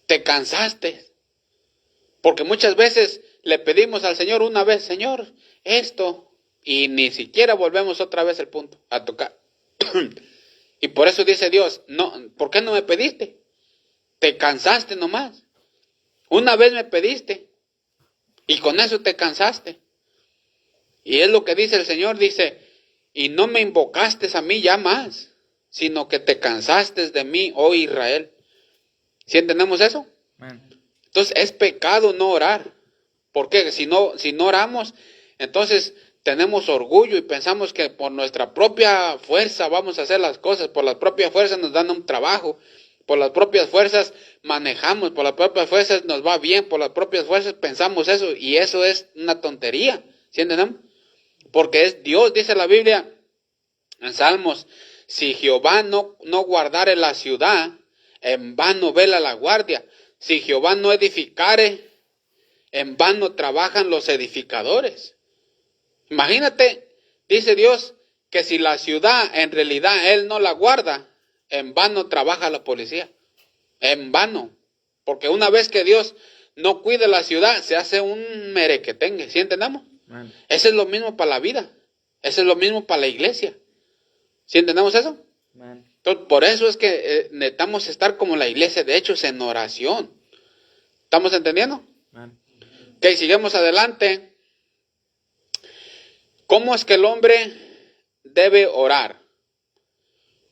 te cansaste. Porque muchas veces le pedimos al Señor una vez, Señor, esto, y ni siquiera volvemos otra vez el punto a tocar. Y por eso dice Dios, no, ¿por qué no me pediste? Te cansaste nomás. Una vez me pediste y con eso te cansaste. Y es lo que dice el Señor, dice, y no me invocaste a mí ya más, sino que te cansaste de mí, oh Israel. ¿Sí entendemos eso? Amén. Entonces es pecado no orar. ¿Por qué? Si no oramos, entonces tenemos orgullo y pensamos que por nuestra propia fuerza vamos a hacer las cosas, por las propias fuerzas nos dan un trabajo, por las propias fuerzas manejamos, por las propias fuerzas nos va bien, por las propias fuerzas pensamos eso, y eso es una tontería, ¿sí entendemos? Porque es Dios, dice la Biblia en Salmos, si Jehová no guardare la ciudad, en vano vela la guardia. Si Jehová no edificare, en vano trabajan los edificadores. Imagínate, dice Dios, que si la ciudad en realidad Él no la guarda, en vano trabaja la policía. En vano. Porque una vez que Dios no cuida la ciudad, se hace un merequetengue. ¿Sí entendemos? Amén. Eso es lo mismo para la vida. Eso es lo mismo para la iglesia. ¿Sí entendemos eso? Amén. Entonces, por eso es que necesitamos estar como la iglesia de hechos en oración. ¿Estamos entendiendo? Amén. Ok, sigamos adelante. ¿Cómo es que el hombre debe orar?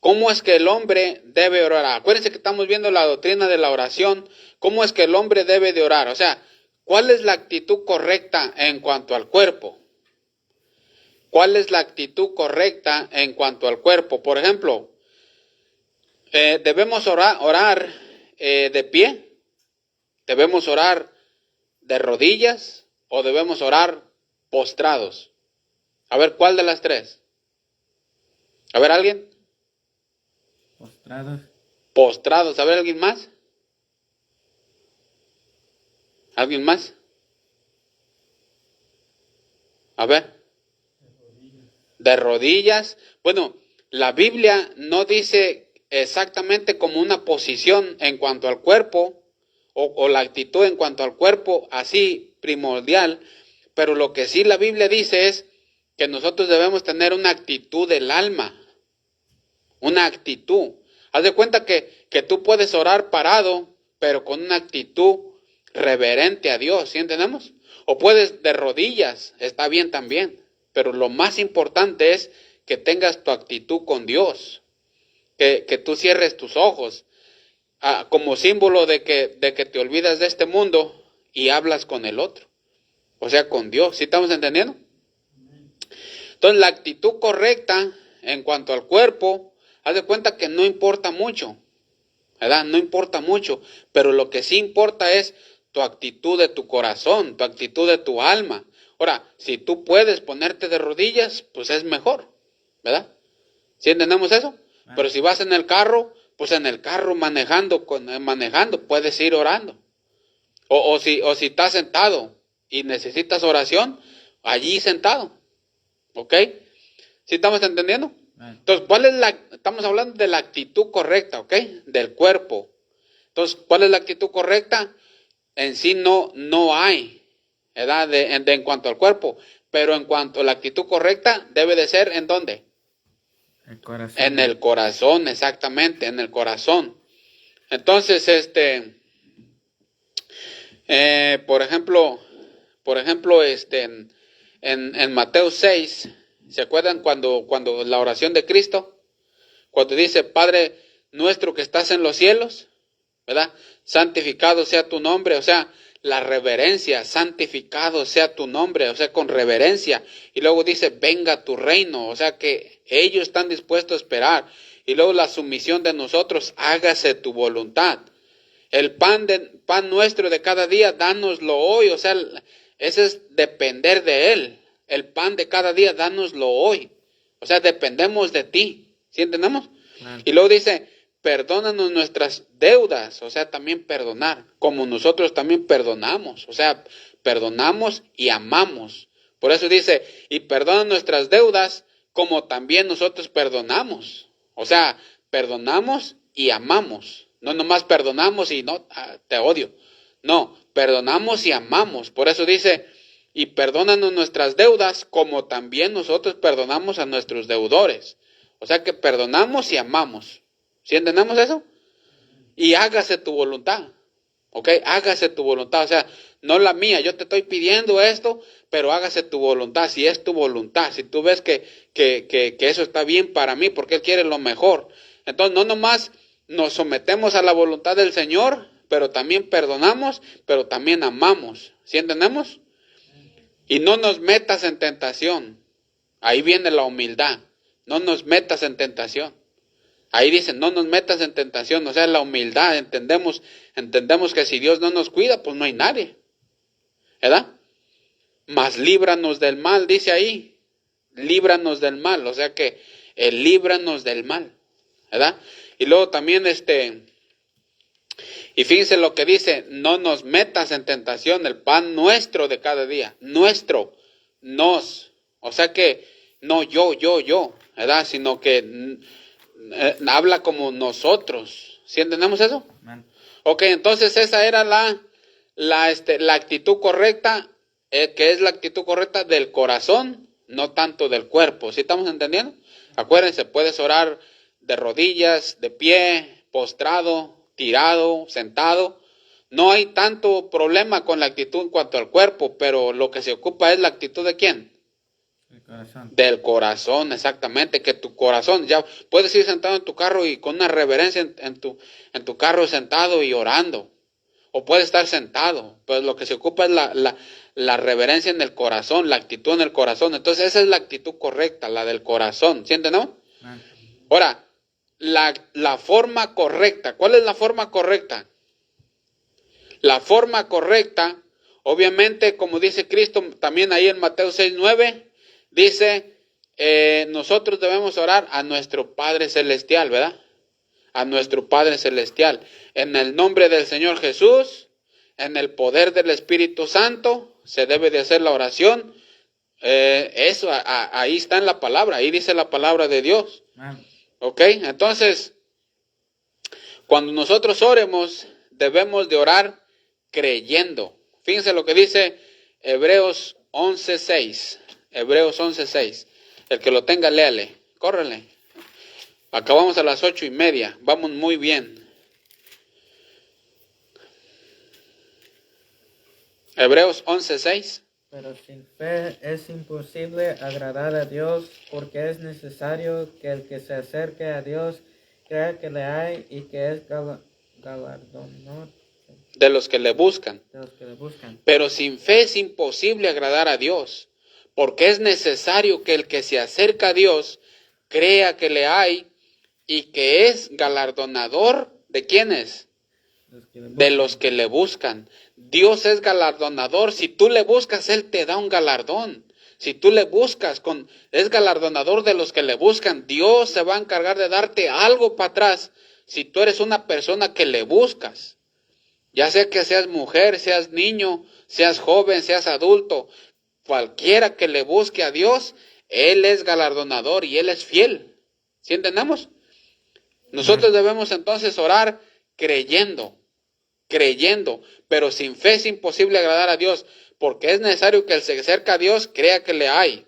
¿Cómo es que el hombre debe orar? Acuérdense que estamos viendo la doctrina de la oración. ¿Cómo es que el hombre debe de orar? O sea, ¿cuál es la actitud correcta en cuanto al cuerpo? ¿Cuál es la actitud correcta en cuanto al cuerpo? Por ejemplo, ¿debemos orar de pie? ¿Debemos orar de rodillas? ¿O debemos orar postrados? A ver, ¿cuál de las tres? A ver, ¿alguien? Postrados. postrados. A ver, ¿alguien más? ¿Alguien más? A ver. De rodillas. Bueno, la Biblia no dice exactamente como una posición en cuanto al cuerpo o la actitud en cuanto al cuerpo así primordial, pero lo que sí la Biblia dice es que nosotros debemos tener una actitud del alma, una actitud. Haz de cuenta que tú puedes orar parado, pero con una actitud reverente a Dios, ¿sí entendemos? O puedes de rodillas, está bien también, pero lo más importante es que tengas tu actitud con Dios, que tú cierres tus ojos, como símbolo de que te olvidas de este mundo y hablas con el otro, o sea, con Dios, ¿sí estamos entendiendo? Entonces, la actitud correcta en cuanto al cuerpo, haz de cuenta que no importa mucho, ¿verdad? No importa mucho, pero lo que sí importa es tu actitud de tu corazón, tu actitud de tu alma. Ahora, si tú puedes ponerte de rodillas, pues es mejor, ¿verdad? ¿Sí entendemos eso? Pero si vas en el carro, pues en el carro manejando, puedes ir orando. O si estás sentado y necesitas oración, allí sentado, ¿ok? ¿Sí estamos entendiendo? Entonces, estamos hablando de la actitud correcta, ¿ok? Del cuerpo. Entonces, ¿cuál es la actitud correcta? En sí no hay, ¿verdad? En cuanto al cuerpo, pero en cuanto a la actitud correcta, debe de ser, ¿en dónde? El corazón. En el corazón, exactamente, en el corazón. Entonces, por ejemplo, en Mateo 6, ¿se acuerdan cuando la oración de Cristo? Cuando dice, Padre nuestro que estás en los cielos, ¿verdad? Santificado sea tu nombre, o sea, la reverencia, santificado sea tu nombre, o sea, con reverencia. Y luego dice, venga tu reino, o sea que ellos están dispuestos a esperar. Y luego la sumisión de nosotros, hágase tu voluntad. El pan nuestro de cada día, dánoslo hoy, o sea, ese es depender de Él. El pan de cada día, dánoslo hoy. O sea, dependemos de ti. ¿Sí entendemos? Y luego dice, perdónanos nuestras deudas, o sea, también perdonar, como nosotros también perdonamos, o sea, perdonamos y amamos. Por eso dice, y perdona nuestras deudas, como también nosotros perdonamos. O sea, perdonamos y amamos. No nomás perdonamos y no, te odio. No, perdonamos y amamos. Por eso dice, y perdónanos nuestras deudas, como también nosotros perdonamos a nuestros deudores. O sea que perdonamos y amamos. ¿Sí entendemos eso? Y hágase tu voluntad. ¿Ok? Hágase tu voluntad. O sea, no la mía. Yo te estoy pidiendo esto, pero hágase tu voluntad. Si es tu voluntad. Si tú ves que eso está bien para mí, porque Él quiere lo mejor. Entonces, no nomás nos sometemos a la voluntad del Señor, pero también perdonamos, pero también amamos. ¿Sí entendemos? Y no nos metas en tentación. Ahí viene la humildad. No nos metas en tentación. Ahí dice, no nos metas en tentación, o sea, la humildad, entendemos que si Dios no nos cuida, pues no hay nadie, ¿verdad? Mas líbranos del mal, dice ahí, líbranos del mal, o sea que líbranos del mal, ¿verdad? Y luego también y fíjense lo que dice, no nos metas en tentación, el pan nuestro de cada día, nuestro, o sea que no yo, ¿verdad? Sino que habla como nosotros. ¿Sí entendemos eso? Ok, entonces esa era la actitud correcta, que es la actitud correcta del corazón, no tanto del cuerpo. ¿Sí estamos entendiendo? Acuérdense, puedes orar de rodillas, de pie, postrado, tirado, sentado. No hay tanto problema con la actitud en cuanto al cuerpo, pero lo que se ocupa es la actitud de ¿quién? Corazón. Del corazón, exactamente, que tu corazón, ya puedes ir sentado en tu carro y con una reverencia en tu carro sentado y orando, o puedes estar sentado, pues lo que se ocupa es la reverencia en el corazón, la actitud en el corazón. Entonces esa es la actitud correcta, la del corazón, ¿sí no? Ahora, la forma correcta, ¿cuál es la forma correcta? La forma correcta, obviamente, como dice Cristo también ahí en Mateo 6:9, dice, nosotros debemos orar a nuestro Padre Celestial, ¿verdad? a nuestro Padre Celestial. En el nombre del Señor Jesús, en el poder del Espíritu Santo, se debe de hacer la oración. Ahí está en la palabra, ahí dice la palabra de Dios. Amén. ¿Ok? Entonces, cuando nosotros oremos, debemos de orar creyendo. Fíjense lo que dice Hebreos 11:6. Hebreos 11:6. El que lo tenga, léale. Córrele. Acabamos a las 8:30. Vamos muy bien. Hebreos 11:6. Pero sin fe es imposible agradar a Dios, porque es necesario que el que se acerque a Dios crea que le hay y que es galardonador De los que le buscan. de los que le buscan. Pero sin fe es imposible agradar a Dios, porque es necesario que el que se acerca a Dios crea que le hay y que es galardonador ¿de quiénes? De los que le buscan. Dios es galardonador. Si tú le buscas, Él te da un galardón. Si tú le buscas, es galardonador de los que le buscan. Dios se va a encargar de darte algo para atrás si tú eres una persona que le buscas. Ya sea que seas mujer, seas niño, seas joven, seas adulto, cualquiera que le busque a Dios, Él es galardonador y Él es fiel. ¿Sí entendemos? Nosotros debemos entonces orar creyendo, pero sin fe es imposible agradar a Dios, porque es necesario que el que se acerca a Dios crea que le hay.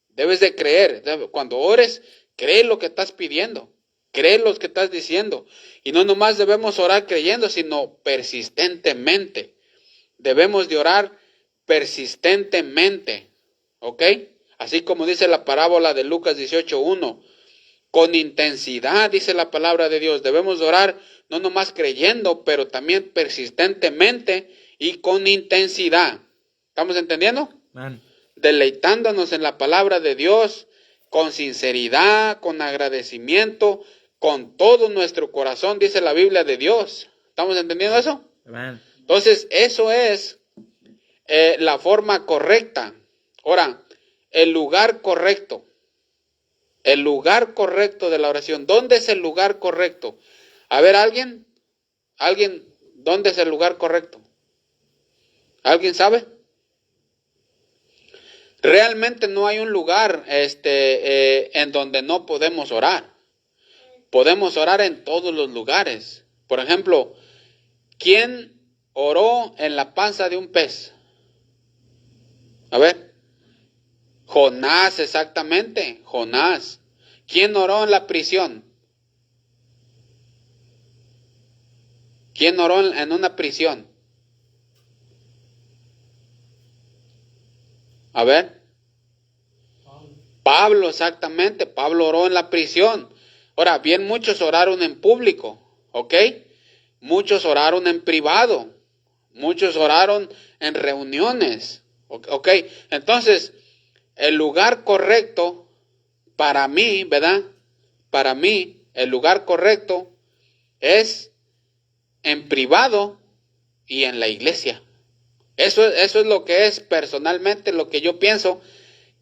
Debes de creer. Cuando ores, cree lo que estás pidiendo, cree lo que estás diciendo. Y no nomás debemos orar creyendo, sino persistentemente. Debemos de orar persistentemente, ¿ok? Así como dice la parábola de Lucas 18:1. Con intensidad, dice la palabra de Dios. Debemos de orar no nomás creyendo, pero también persistentemente y con intensidad. ¿Estamos entendiendo? Amén. Deleitándonos en la palabra de Dios, con sinceridad, con agradecimiento, con todo nuestro corazón, dice la Biblia de Dios. ¿Estamos entendiendo eso? Amén. Entonces, eso es la forma correcta. Ahora, el lugar correcto. El lugar correcto de la oración. ¿Dónde es el lugar correcto? A ver, ¿alguien? ¿Dónde es el lugar correcto? ¿Alguien sabe? Realmente no hay un lugar en donde no podemos orar. Podemos orar en todos los lugares. Por ejemplo, ¿quién oró en la panza de un pez? A ver. Jonás, exactamente, Jonás. ¿Quién oró en la prisión? ¿Quién oró en una prisión? A ver. Pablo, exactamente, Pablo oró en la prisión. Ahora, bien, muchos oraron en público, ¿ok? Muchos oraron en privado. Muchos oraron en reuniones, ¿ok? Entonces, el lugar correcto para mí, ¿verdad? Para mí, el lugar correcto es en privado y en la iglesia. Eso es lo que es personalmente lo que yo pienso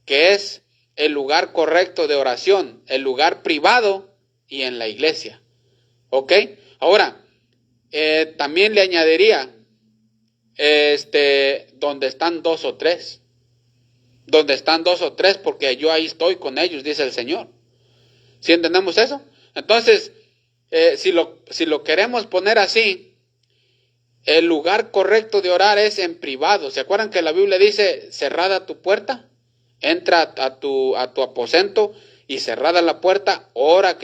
que es el lugar correcto de oración, el lugar privado y en la iglesia. ¿Ok? Ahora, también le añadiría, donde están dos o tres. Donde están dos o tres, porque yo ahí estoy con ellos, dice el Señor. ¿Sí entendemos eso? Entonces, si lo queremos poner así, el lugar correcto de orar es en privado. ¿Se acuerdan que la Biblia dice, cerrada tu puerta? Entra a tu aposento y cerrada la puerta, ora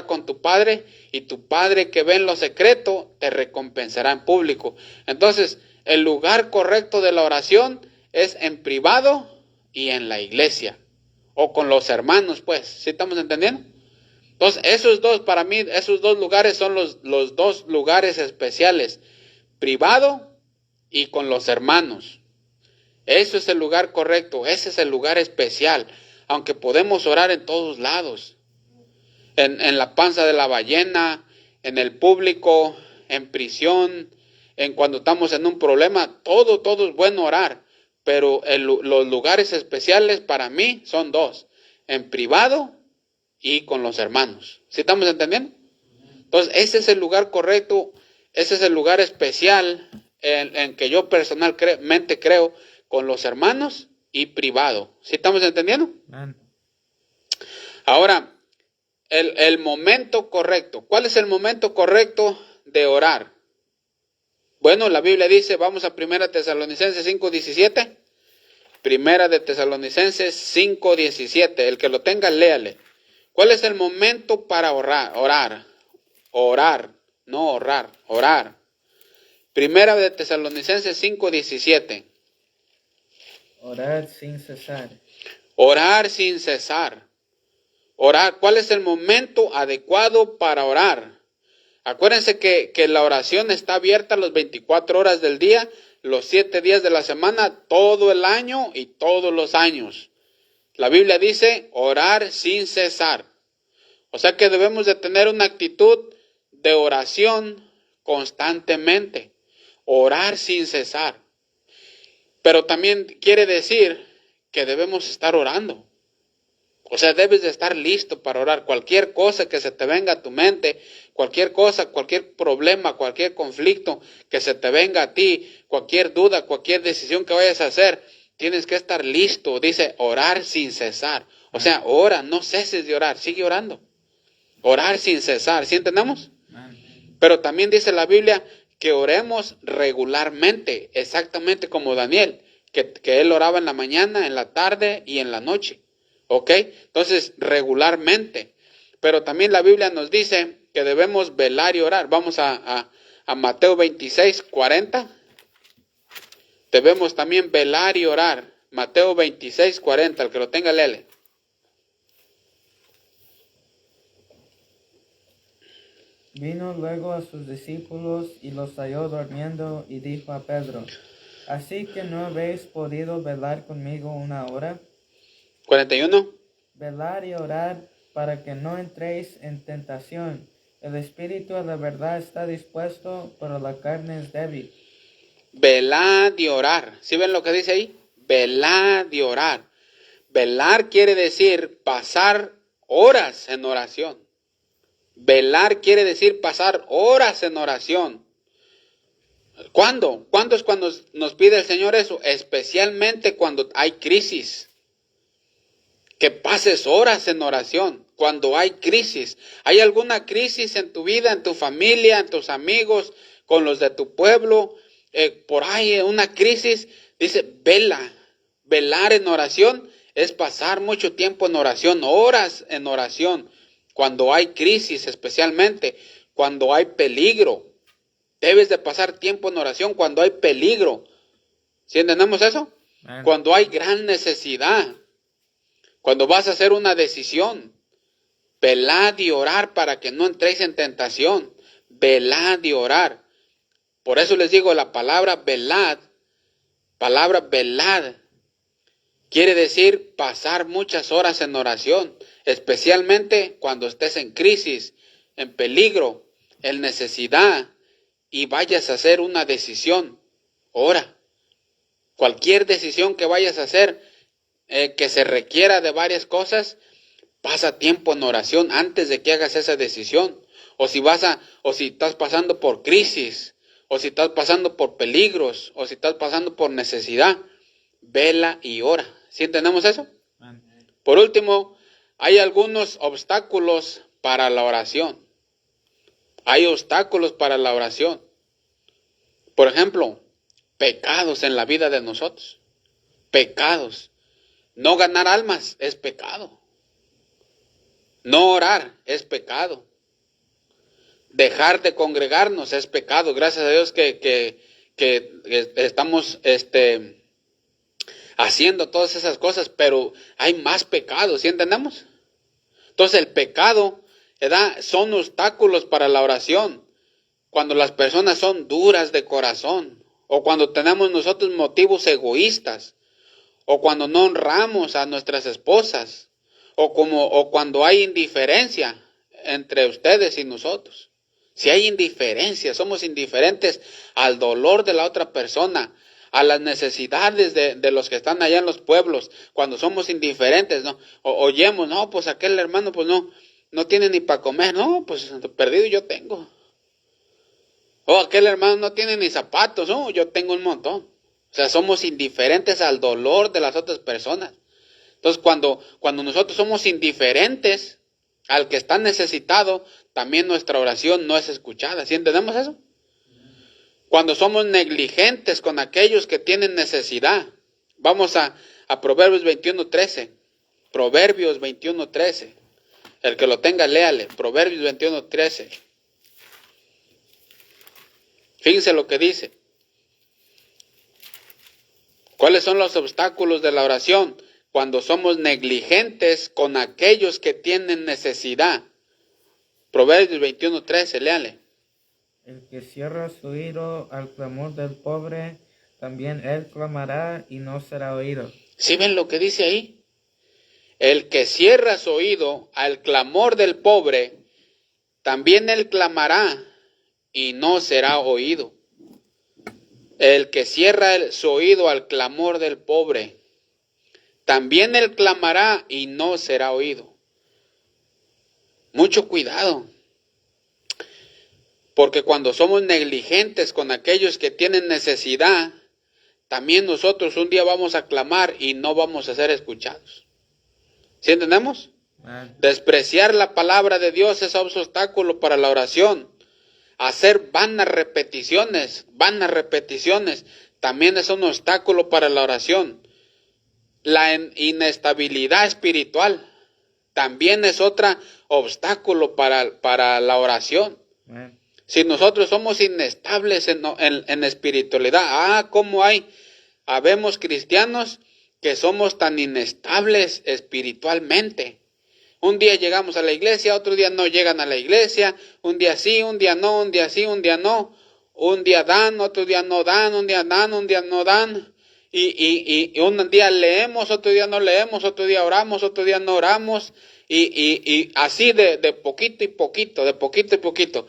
con tu Padre, y tu Padre que ve en lo secreto te recompensará en público. Entonces, el lugar correcto de la oración es en privado y en la iglesia, o con los hermanos, pues. ¿Sí estamos entendiendo? Entonces, esos dos, para mí, esos dos lugares son los dos lugares especiales, privado y con los hermanos. Eso es el lugar correcto, ese es el lugar especial, aunque podemos orar en todos lados, en la panza de la ballena, en el público, en prisión, en cuando estamos en un problema, todo es bueno orar, pero los lugares especiales para mí son dos, en privado y con los hermanos. ¿Sí estamos entendiendo? Entonces, ese es el lugar correcto, ese es el lugar especial en que yo personalmente creo con los hermanos y privado. ¿Sí estamos entendiendo? Amén. Ahora, el momento correcto. ¿Cuál es el momento correcto de orar? Bueno, la Biblia dice, vamos a 1 Tesalonicenses 5:17. 1 de Tesalonicenses 5:17. El que lo tenga, léale. ¿Cuál es el momento para orar? Orar, no orar, orar. 1 de Tesalonicenses 5:17. Orar sin cesar. Orar sin cesar. Orar, ¿cuál es el momento adecuado para orar? Acuérdense que la oración está abierta las 24 horas del día, los 7 días de la semana, todo el año y todos los años. La Biblia dice orar sin cesar. O sea que debemos de tener una actitud de oración constantemente. Orar sin cesar. Pero también quiere decir que debemos estar orando. O sea, debes de estar listo para orar. Cualquier cosa que se te venga a tu mente, cualquier cosa, cualquier problema, cualquier conflicto que se te venga a ti, cualquier duda, cualquier decisión que vayas a hacer, tienes que estar listo. Dice, orar sin cesar. O sea, ora, no ceses de orar, sigue orando. Orar sin cesar, ¿sí entendemos? Amén. Pero también dice la Biblia que oremos regularmente, exactamente como Daniel, que él oraba en la mañana, en la tarde y en la noche. ¿Ok? Entonces, regularmente. Pero también la Biblia nos dice que debemos velar y orar. Vamos a Mateo 26:40. Debemos también velar y orar. Mateo 26:40, el que lo tenga, léele. Vino luego a sus discípulos y los halló durmiendo y dijo a Pedro, ¿así que no habéis podido velar conmigo una hora? 41. Velar y orar para que no entréis en tentación. El espíritu a la verdad está dispuesto, pero la carne es débil. Velad y orar. ¿Sí ven lo que dice ahí? Velad y orar. Velar quiere decir pasar horas en oración. Velar quiere decir pasar horas en oración. ¿Cuándo? ¿Cuándo es cuando nos pide el Señor eso? Especialmente cuando hay crisis. Que pases horas en oración. Cuando hay crisis. ¿Hay alguna crisis en tu vida, en tu familia, en tus amigos, con los de tu pueblo? Por ahí una crisis. Dice, vela. Velar en oración es pasar mucho tiempo en oración, horas en oración. Cuando hay crisis, especialmente cuando hay peligro. Debes de pasar tiempo en oración cuando hay peligro. ¿Sí entendemos eso? Amén. Cuando hay gran necesidad. Cuando vas a hacer una decisión. Velad y orar para que no entréis en tentación. Velad y orar. Por eso les digo la palabra velad. Palabra velad. Quiere decir pasar muchas horas en oración. Especialmente cuando estés en crisis, en peligro, en necesidad. Y vayas a hacer una decisión. Ora. Cualquier decisión que vayas a hacer que se requiera de varias cosas, pasa tiempo en oración antes de que hagas esa decisión. O si estás pasando por crisis, o si estás pasando por peligros, o si estás pasando por necesidad, vela y ora. ¿Sí entendemos eso? Amén. Por último, hay algunos obstáculos para la oración. Hay obstáculos para la oración. Por ejemplo, pecados en la vida de nosotros. Pecados. No ganar almas es pecado. No orar es pecado. Dejar de congregarnos es pecado. Gracias a Dios que estamos haciendo todas esas cosas, pero hay más pecados, ¿sí entendemos? Entonces el pecado, ¿verdad?, son obstáculos para la oración. Cuando las personas son duras de corazón, o cuando tenemos nosotros motivos egoístas, o cuando no honramos a nuestras esposas, o cuando hay indiferencia entre ustedes y nosotros. Si hay indiferencia, somos indiferentes al dolor de la otra persona, a las necesidades de los que están allá en los pueblos, cuando somos indiferentes, ¿no? Oyemos, no, pues aquel hermano, pues no tiene ni para comer. No, pues perdido yo tengo. Oh, aquel hermano no tiene ni zapatos. No, yo tengo un montón. O sea, somos indiferentes al dolor de las otras personas. Entonces, cuando nosotros somos indiferentes al que está necesitado, también nuestra oración no es escuchada. ¿Sí entendemos eso? Cuando somos negligentes con aquellos que tienen necesidad. Vamos a Proverbios 21:13. Proverbios 21:13. El que lo tenga, léale. Proverbios 21:13. Fíjense lo que dice. ¿Cuáles son los obstáculos de la oración? Cuando somos negligentes con aquellos que tienen necesidad. Proverbios 21:13, léale. El que cierra su oído al clamor del pobre, también él clamará y no será oído. ¿Sí ven lo que dice ahí? El que cierra su oído al clamor del pobre, también él clamará y no será oído. El que cierra su oído al clamor del pobre, también él clamará y no será oído. Mucho cuidado. Porque cuando somos negligentes con aquellos que tienen necesidad, también nosotros un día vamos a clamar y no vamos a ser escuchados. ¿Sí entendemos? Despreciar la palabra de Dios es obstáculo para la oración. Hacer vanas repeticiones, también es un obstáculo para la oración. La inestabilidad espiritual también es otro obstáculo para la oración. Si nosotros somos inestables en espiritualidad, ¿cómo habemos cristianos que somos tan inestables espiritualmente? Un día llegamos a la iglesia, otro día no llegan a la iglesia, un día sí, un día no, un día sí, un día no, un día dan, otro día no dan, un día dan, un día no dan, y un día leemos, otro día no leemos, otro día oramos, otro día no oramos, y así de poquito y poquito, de poquito y poquito.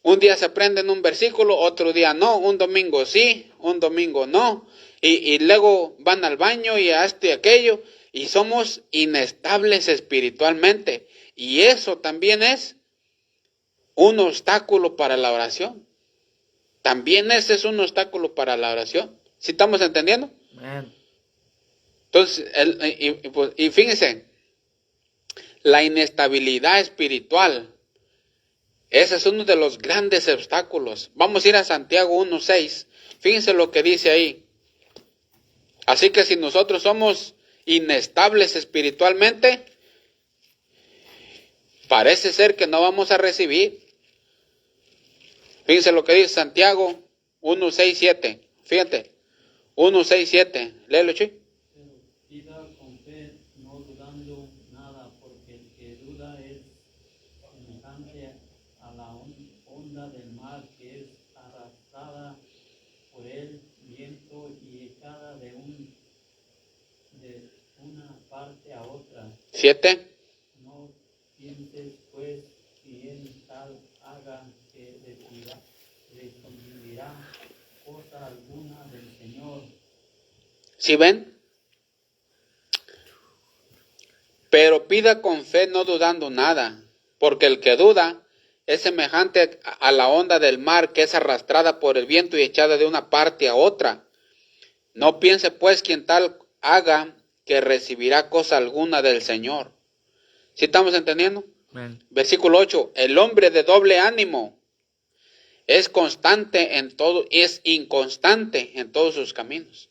Un día se aprenden un versículo, otro día no, un domingo sí, un domingo no, y luego van al baño y a esto y aquello, y somos inestables espiritualmente. Y eso también es un obstáculo para la oración. También ese es un obstáculo para la oración. ¿Sí estamos entendiendo? Entonces, y fíjense, la inestabilidad espiritual, ese es uno de los grandes obstáculos. Vamos a ir a Santiago 1:6. Fíjense lo que dice ahí. Así que si nosotros somos inestables espiritualmente, parece ser que no vamos a recibir. Fíjense lo que dice Santiago 1:6-7. Fíjate, 1:6-7. Léelo, Chuy. Pero pida con fe, no dudando nada, porque el que duda es semejante a la onda del mar que es arrastrada por el viento y echada de una parte a otra. 7. No pienses pues quien tal haga que recibirá cosa alguna del Señor. ¿Sí ven? Pero pida con fe no dudando nada, porque el que duda es semejante a la onda del mar que es arrastrada por el viento y echada de una parte a otra. No piense pues quien tal haga que recibirá cosa alguna del Señor. ¿Sí estamos entendiendo? Versículo 8. El hombre de doble ánimo es inconstante en todos sus caminos.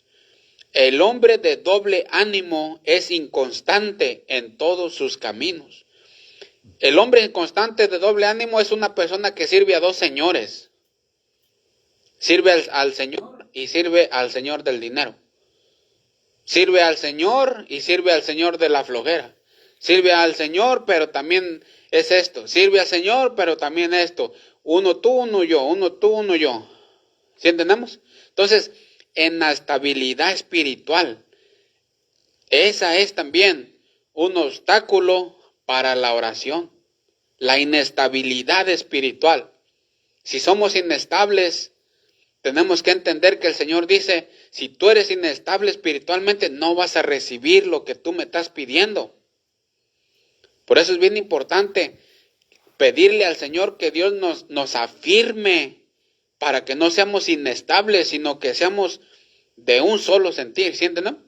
El hombre de doble ánimo es inconstante en todos sus caminos. El hombre inconstante de doble ánimo es una persona que sirve a dos señores. Sirve al Señor y sirve al Señor del dinero. Sirve al Señor y sirve al Señor de la flojera. Sirve al Señor, pero también es esto. Sirve al Señor, pero también esto. Uno tú, uno yo, uno tú, uno yo. ¿Sí entendemos? Entonces, en la estabilidad espiritual, esa es también un obstáculo para la oración. La inestabilidad espiritual. Si somos inestables, tenemos que entender que el Señor dice, si tú eres inestable espiritualmente, no vas a recibir lo que tú me estás pidiendo. Por eso es bien importante pedirle al Señor que Dios nos afirme para que no seamos inestables, sino que seamos de un solo sentir, ¿sienten, no?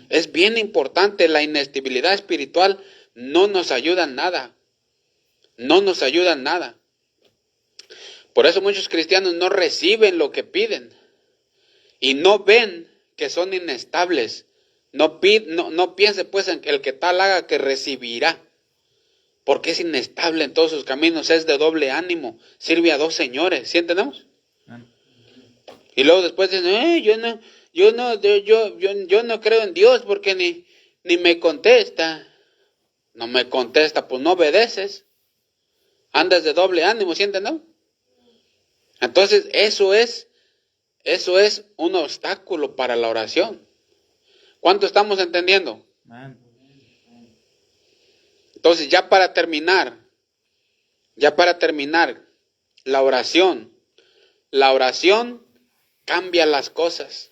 Es bien importante. La inestabilidad espiritual no nos ayuda en nada. No nos ayuda en nada. Por eso muchos cristianos no reciben lo que piden. Y no ven que son inestables. No piense pues en que el que tal haga que recibirá. Porque es inestable en todos sus caminos. Es de doble ánimo. Sirve a dos señores. ¿Sí entendemos? Y luego después dicen, yo no creo en Dios porque ni me contesta. No me contesta, pues no obedeces. Andas de doble ánimo, ¿sí entendemos? Entonces eso es un obstáculo para la oración. ¿Cuánto estamos entendiendo? Entonces ya para terminar, la oración cambia las cosas.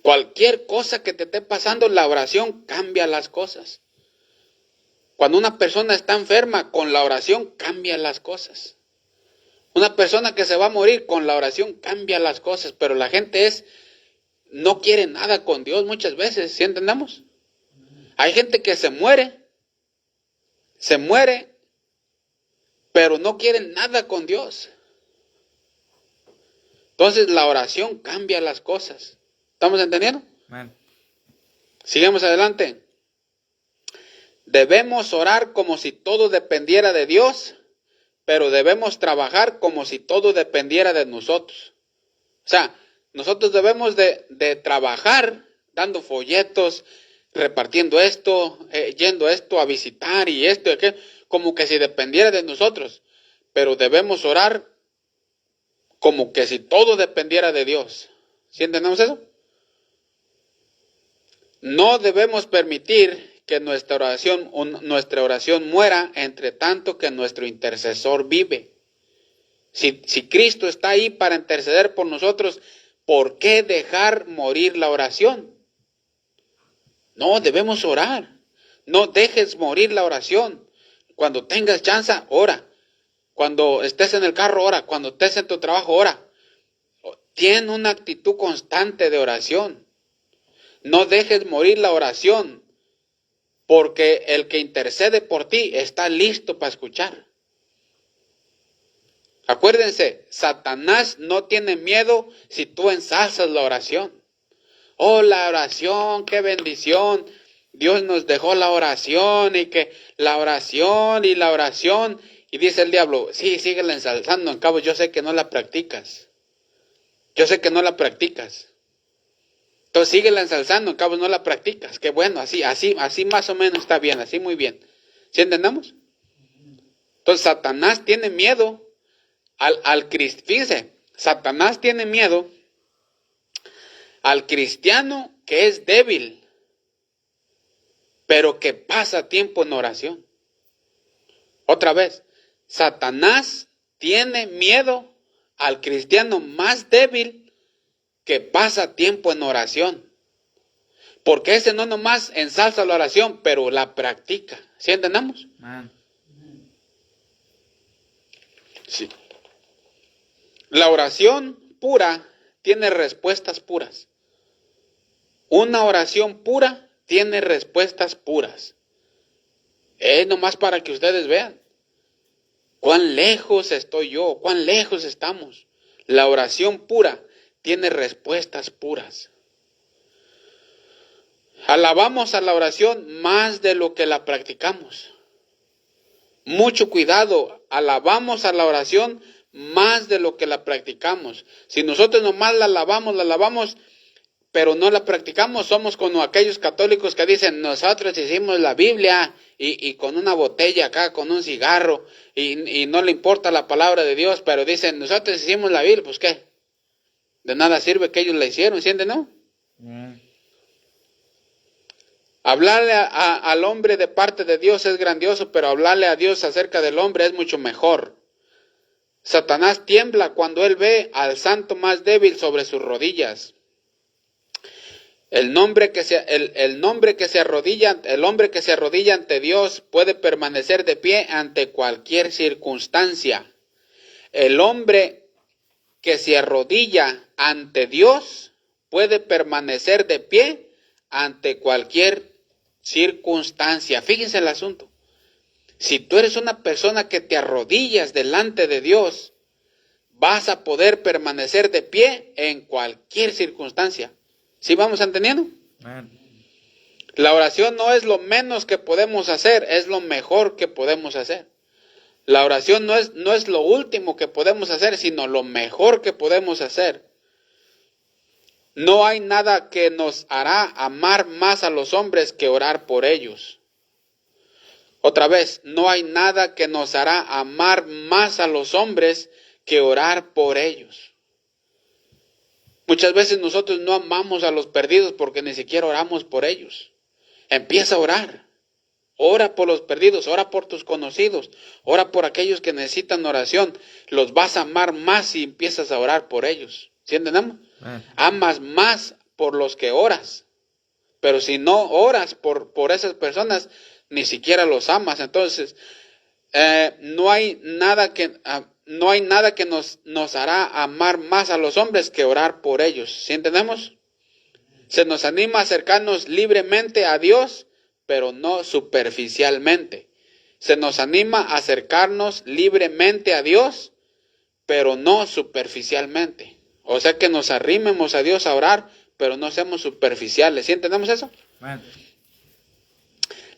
Cualquier cosa que te esté pasando, la oración cambia las cosas. Cuando una persona está enferma, con la oración cambia las cosas. Una persona que se va a morir, con la oración cambia las cosas. Pero la gente no quiere nada con Dios muchas veces, ¿sí entendemos? Hay gente que se muere, pero no quiere nada con Dios. Entonces la oración cambia las cosas. ¿Estamos entendiendo? Sigamos adelante. Debemos orar como si todo dependiera de Dios, pero debemos trabajar como si todo dependiera de nosotros. O sea, nosotros debemos de trabajar dando folletos, repartiendo esto, yendo esto a visitar y esto y aquello, como que si dependiera de nosotros. Pero debemos orar como que si todo dependiera de Dios. ¿Sí entendemos eso? No debemos permitir que nuestra oración muera entre tanto que nuestro intercesor vive. Si Cristo está ahí para interceder por nosotros, ¿por qué dejar morir la oración? No, debemos orar. No dejes morir la oración. Cuando tengas chance, ora. Cuando estés en el carro, ora. Cuando estés en tu trabajo, ora. Ten una actitud constante de oración. No dejes morir la oración, porque el que intercede por ti está listo para escuchar. Acuérdense, Satanás no tiene miedo si tú ensalzas la oración. Oh, la oración, qué bendición. Dios nos dejó la oración y que la oración y la oración. Y dice el diablo, sí, síguela ensalzando. En cabo, yo sé que no la practicas. Entonces síguela ensalzando, en cabo no la practicas. Qué bueno, así más o menos está bien, así muy bien. ¿Sí entendemos? Entonces Satanás tiene miedo al cristiano. Fíjense, Satanás tiene miedo al cristiano que es débil, pero que pasa tiempo en oración. Otra vez, Satanás tiene miedo al cristiano más débil que pasa tiempo en oración. Porque ese no nomás ensalza la oración, pero la practica. ¿Sí entendemos? Sí. La oración pura tiene respuestas puras. Una oración pura tiene respuestas puras. Es nomás para que ustedes vean cuán lejos estoy yo, cuán lejos estamos. La oración pura tiene respuestas puras. Alabamos a la oración más de lo que la practicamos. Mucho cuidado, alabamos a la oración más de lo que la practicamos. Si nosotros nomás la alabamos, pero no la practicamos, somos como aquellos católicos que dicen, nosotros hicimos la Biblia y con una botella acá, con un cigarro, y no le importa la palabra de Dios, pero dicen, nosotros hicimos la Biblia, pues ¿qué? De nada sirve que ellos la hicieron, ¿entienden, no? Hablarle al hombre de parte de Dios es grandioso, pero hablarle a Dios acerca del hombre es mucho mejor. Satanás tiembla cuando él ve al santo más débil sobre sus rodillas. El nombre que el hombre que se arrodilla ante Dios puede permanecer de pie ante cualquier circunstancia. El hombre que se arrodilla ante Dios puede permanecer de pie ante cualquier circunstancia. Fíjense el asunto. Si tú eres una persona que te arrodillas delante de Dios, vas a poder permanecer de pie en cualquier circunstancia. ¿Sí vamos entendiendo? Amén. La oración no es lo menos que podemos hacer, es lo mejor que podemos hacer. La oración no es lo último que podemos hacer, sino lo mejor que podemos hacer. No hay nada que nos hará amar más a los hombres que orar por ellos. Otra vez, no hay nada que nos hará amar más a los hombres que orar por ellos. Muchas veces nosotros no amamos a los perdidos porque ni siquiera oramos por ellos. Empieza a orar. Ora por los perdidos, ora por tus conocidos, ora por aquellos que necesitan oración. Los vas a amar más si empiezas a orar por ellos. ¿Sí entendemos? Amas más por los que oras. Pero si no oras por esas personas, ni siquiera los amas. Entonces, no hay nada que nos hará amar más a los hombres que orar por ellos. ¿Sí entendemos? Se nos anima a acercarnos libremente a Dios, pero no superficialmente. Se nos anima a acercarnos libremente a Dios, pero no superficialmente. O sea que nos arrimemos a Dios a orar, pero no seamos superficiales. ¿Sí entendemos eso? Amén.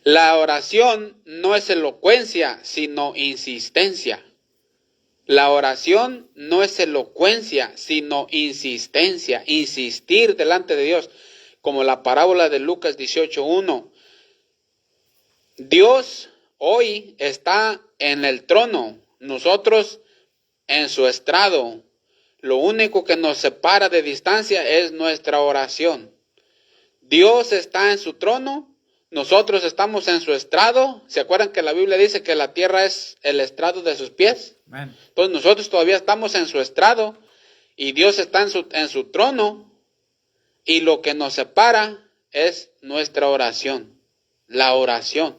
La oración no es elocuencia, sino insistencia. La oración no es elocuencia, sino insistencia. Insistir delante de Dios. Como la parábola de Lucas 18:1. Dios hoy está en el trono, nosotros en su estrado. Lo único que nos separa de distancia es nuestra oración. Dios está en su trono, nosotros estamos en su estrado. ¿Se acuerdan que la Biblia dice que la tierra es el estrado de sus pies? Amén. Entonces nosotros todavía estamos en su estrado y Dios está en su trono, y lo que nos separa es nuestra oración, la oración.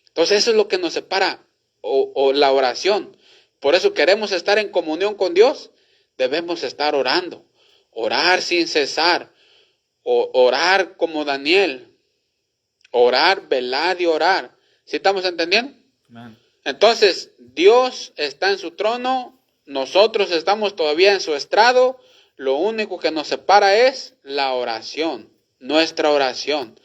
Entonces eso es lo que nos separa, o la oración. Por eso queremos estar en comunión con Dios, debemos estar orando, orar sin cesar, orar como Daniel, orar, velar y orar. ¿Sí estamos entendiendo? Amén. Entonces, Dios está en su trono, nosotros estamos todavía en su estrado, lo único que nos separa es la oración, nuestra oración.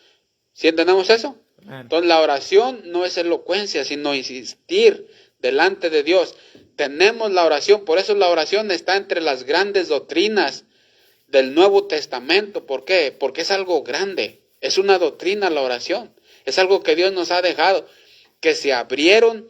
¿Sí entendemos eso? Amén. Entonces, la oración no es elocuencia, sino insistir delante de Dios. Tenemos la oración, por eso la oración está entre las grandes doctrinas del Nuevo Testamento. ¿Por qué? Porque es algo grande, es una doctrina la oración, es algo que Dios nos ha dejado, que se abrieron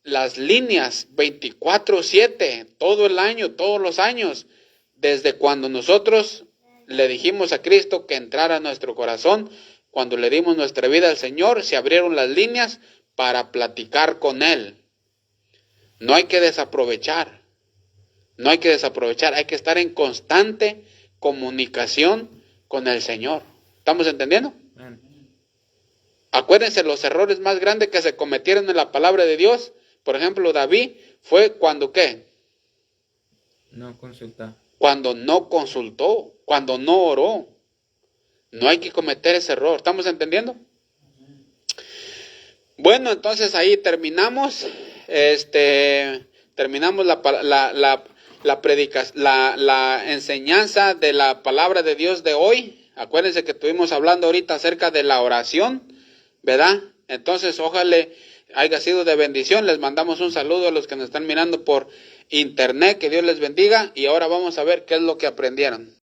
las líneas 24/7, todo el año, todos los años, desde cuando nosotros le dijimos a Cristo que entrara a nuestro corazón, cuando le dimos nuestra vida al Señor, se abrieron las líneas para platicar con Él. No hay que desaprovechar, hay que estar en constante comunicación con el Señor. ¿Estamos entendiendo? Amén. Acuérdense, los errores más grandes que se cometieron en la palabra de Dios, por ejemplo, David, fue cuando ¿qué? No consulta. Cuando no consultó, cuando no oró. No hay que cometer ese error. ¿Estamos entendiendo? Bueno, entonces ahí terminamos. Terminamos la enseñanza de la palabra de Dios de hoy. Acuérdense que estuvimos hablando ahorita acerca de la oración, ¿verdad? Entonces, ojalá haya sido de bendición. Les mandamos un saludo a los que nos están mirando por internet. Que Dios les bendiga. Y ahora vamos a ver qué es lo que aprendieron.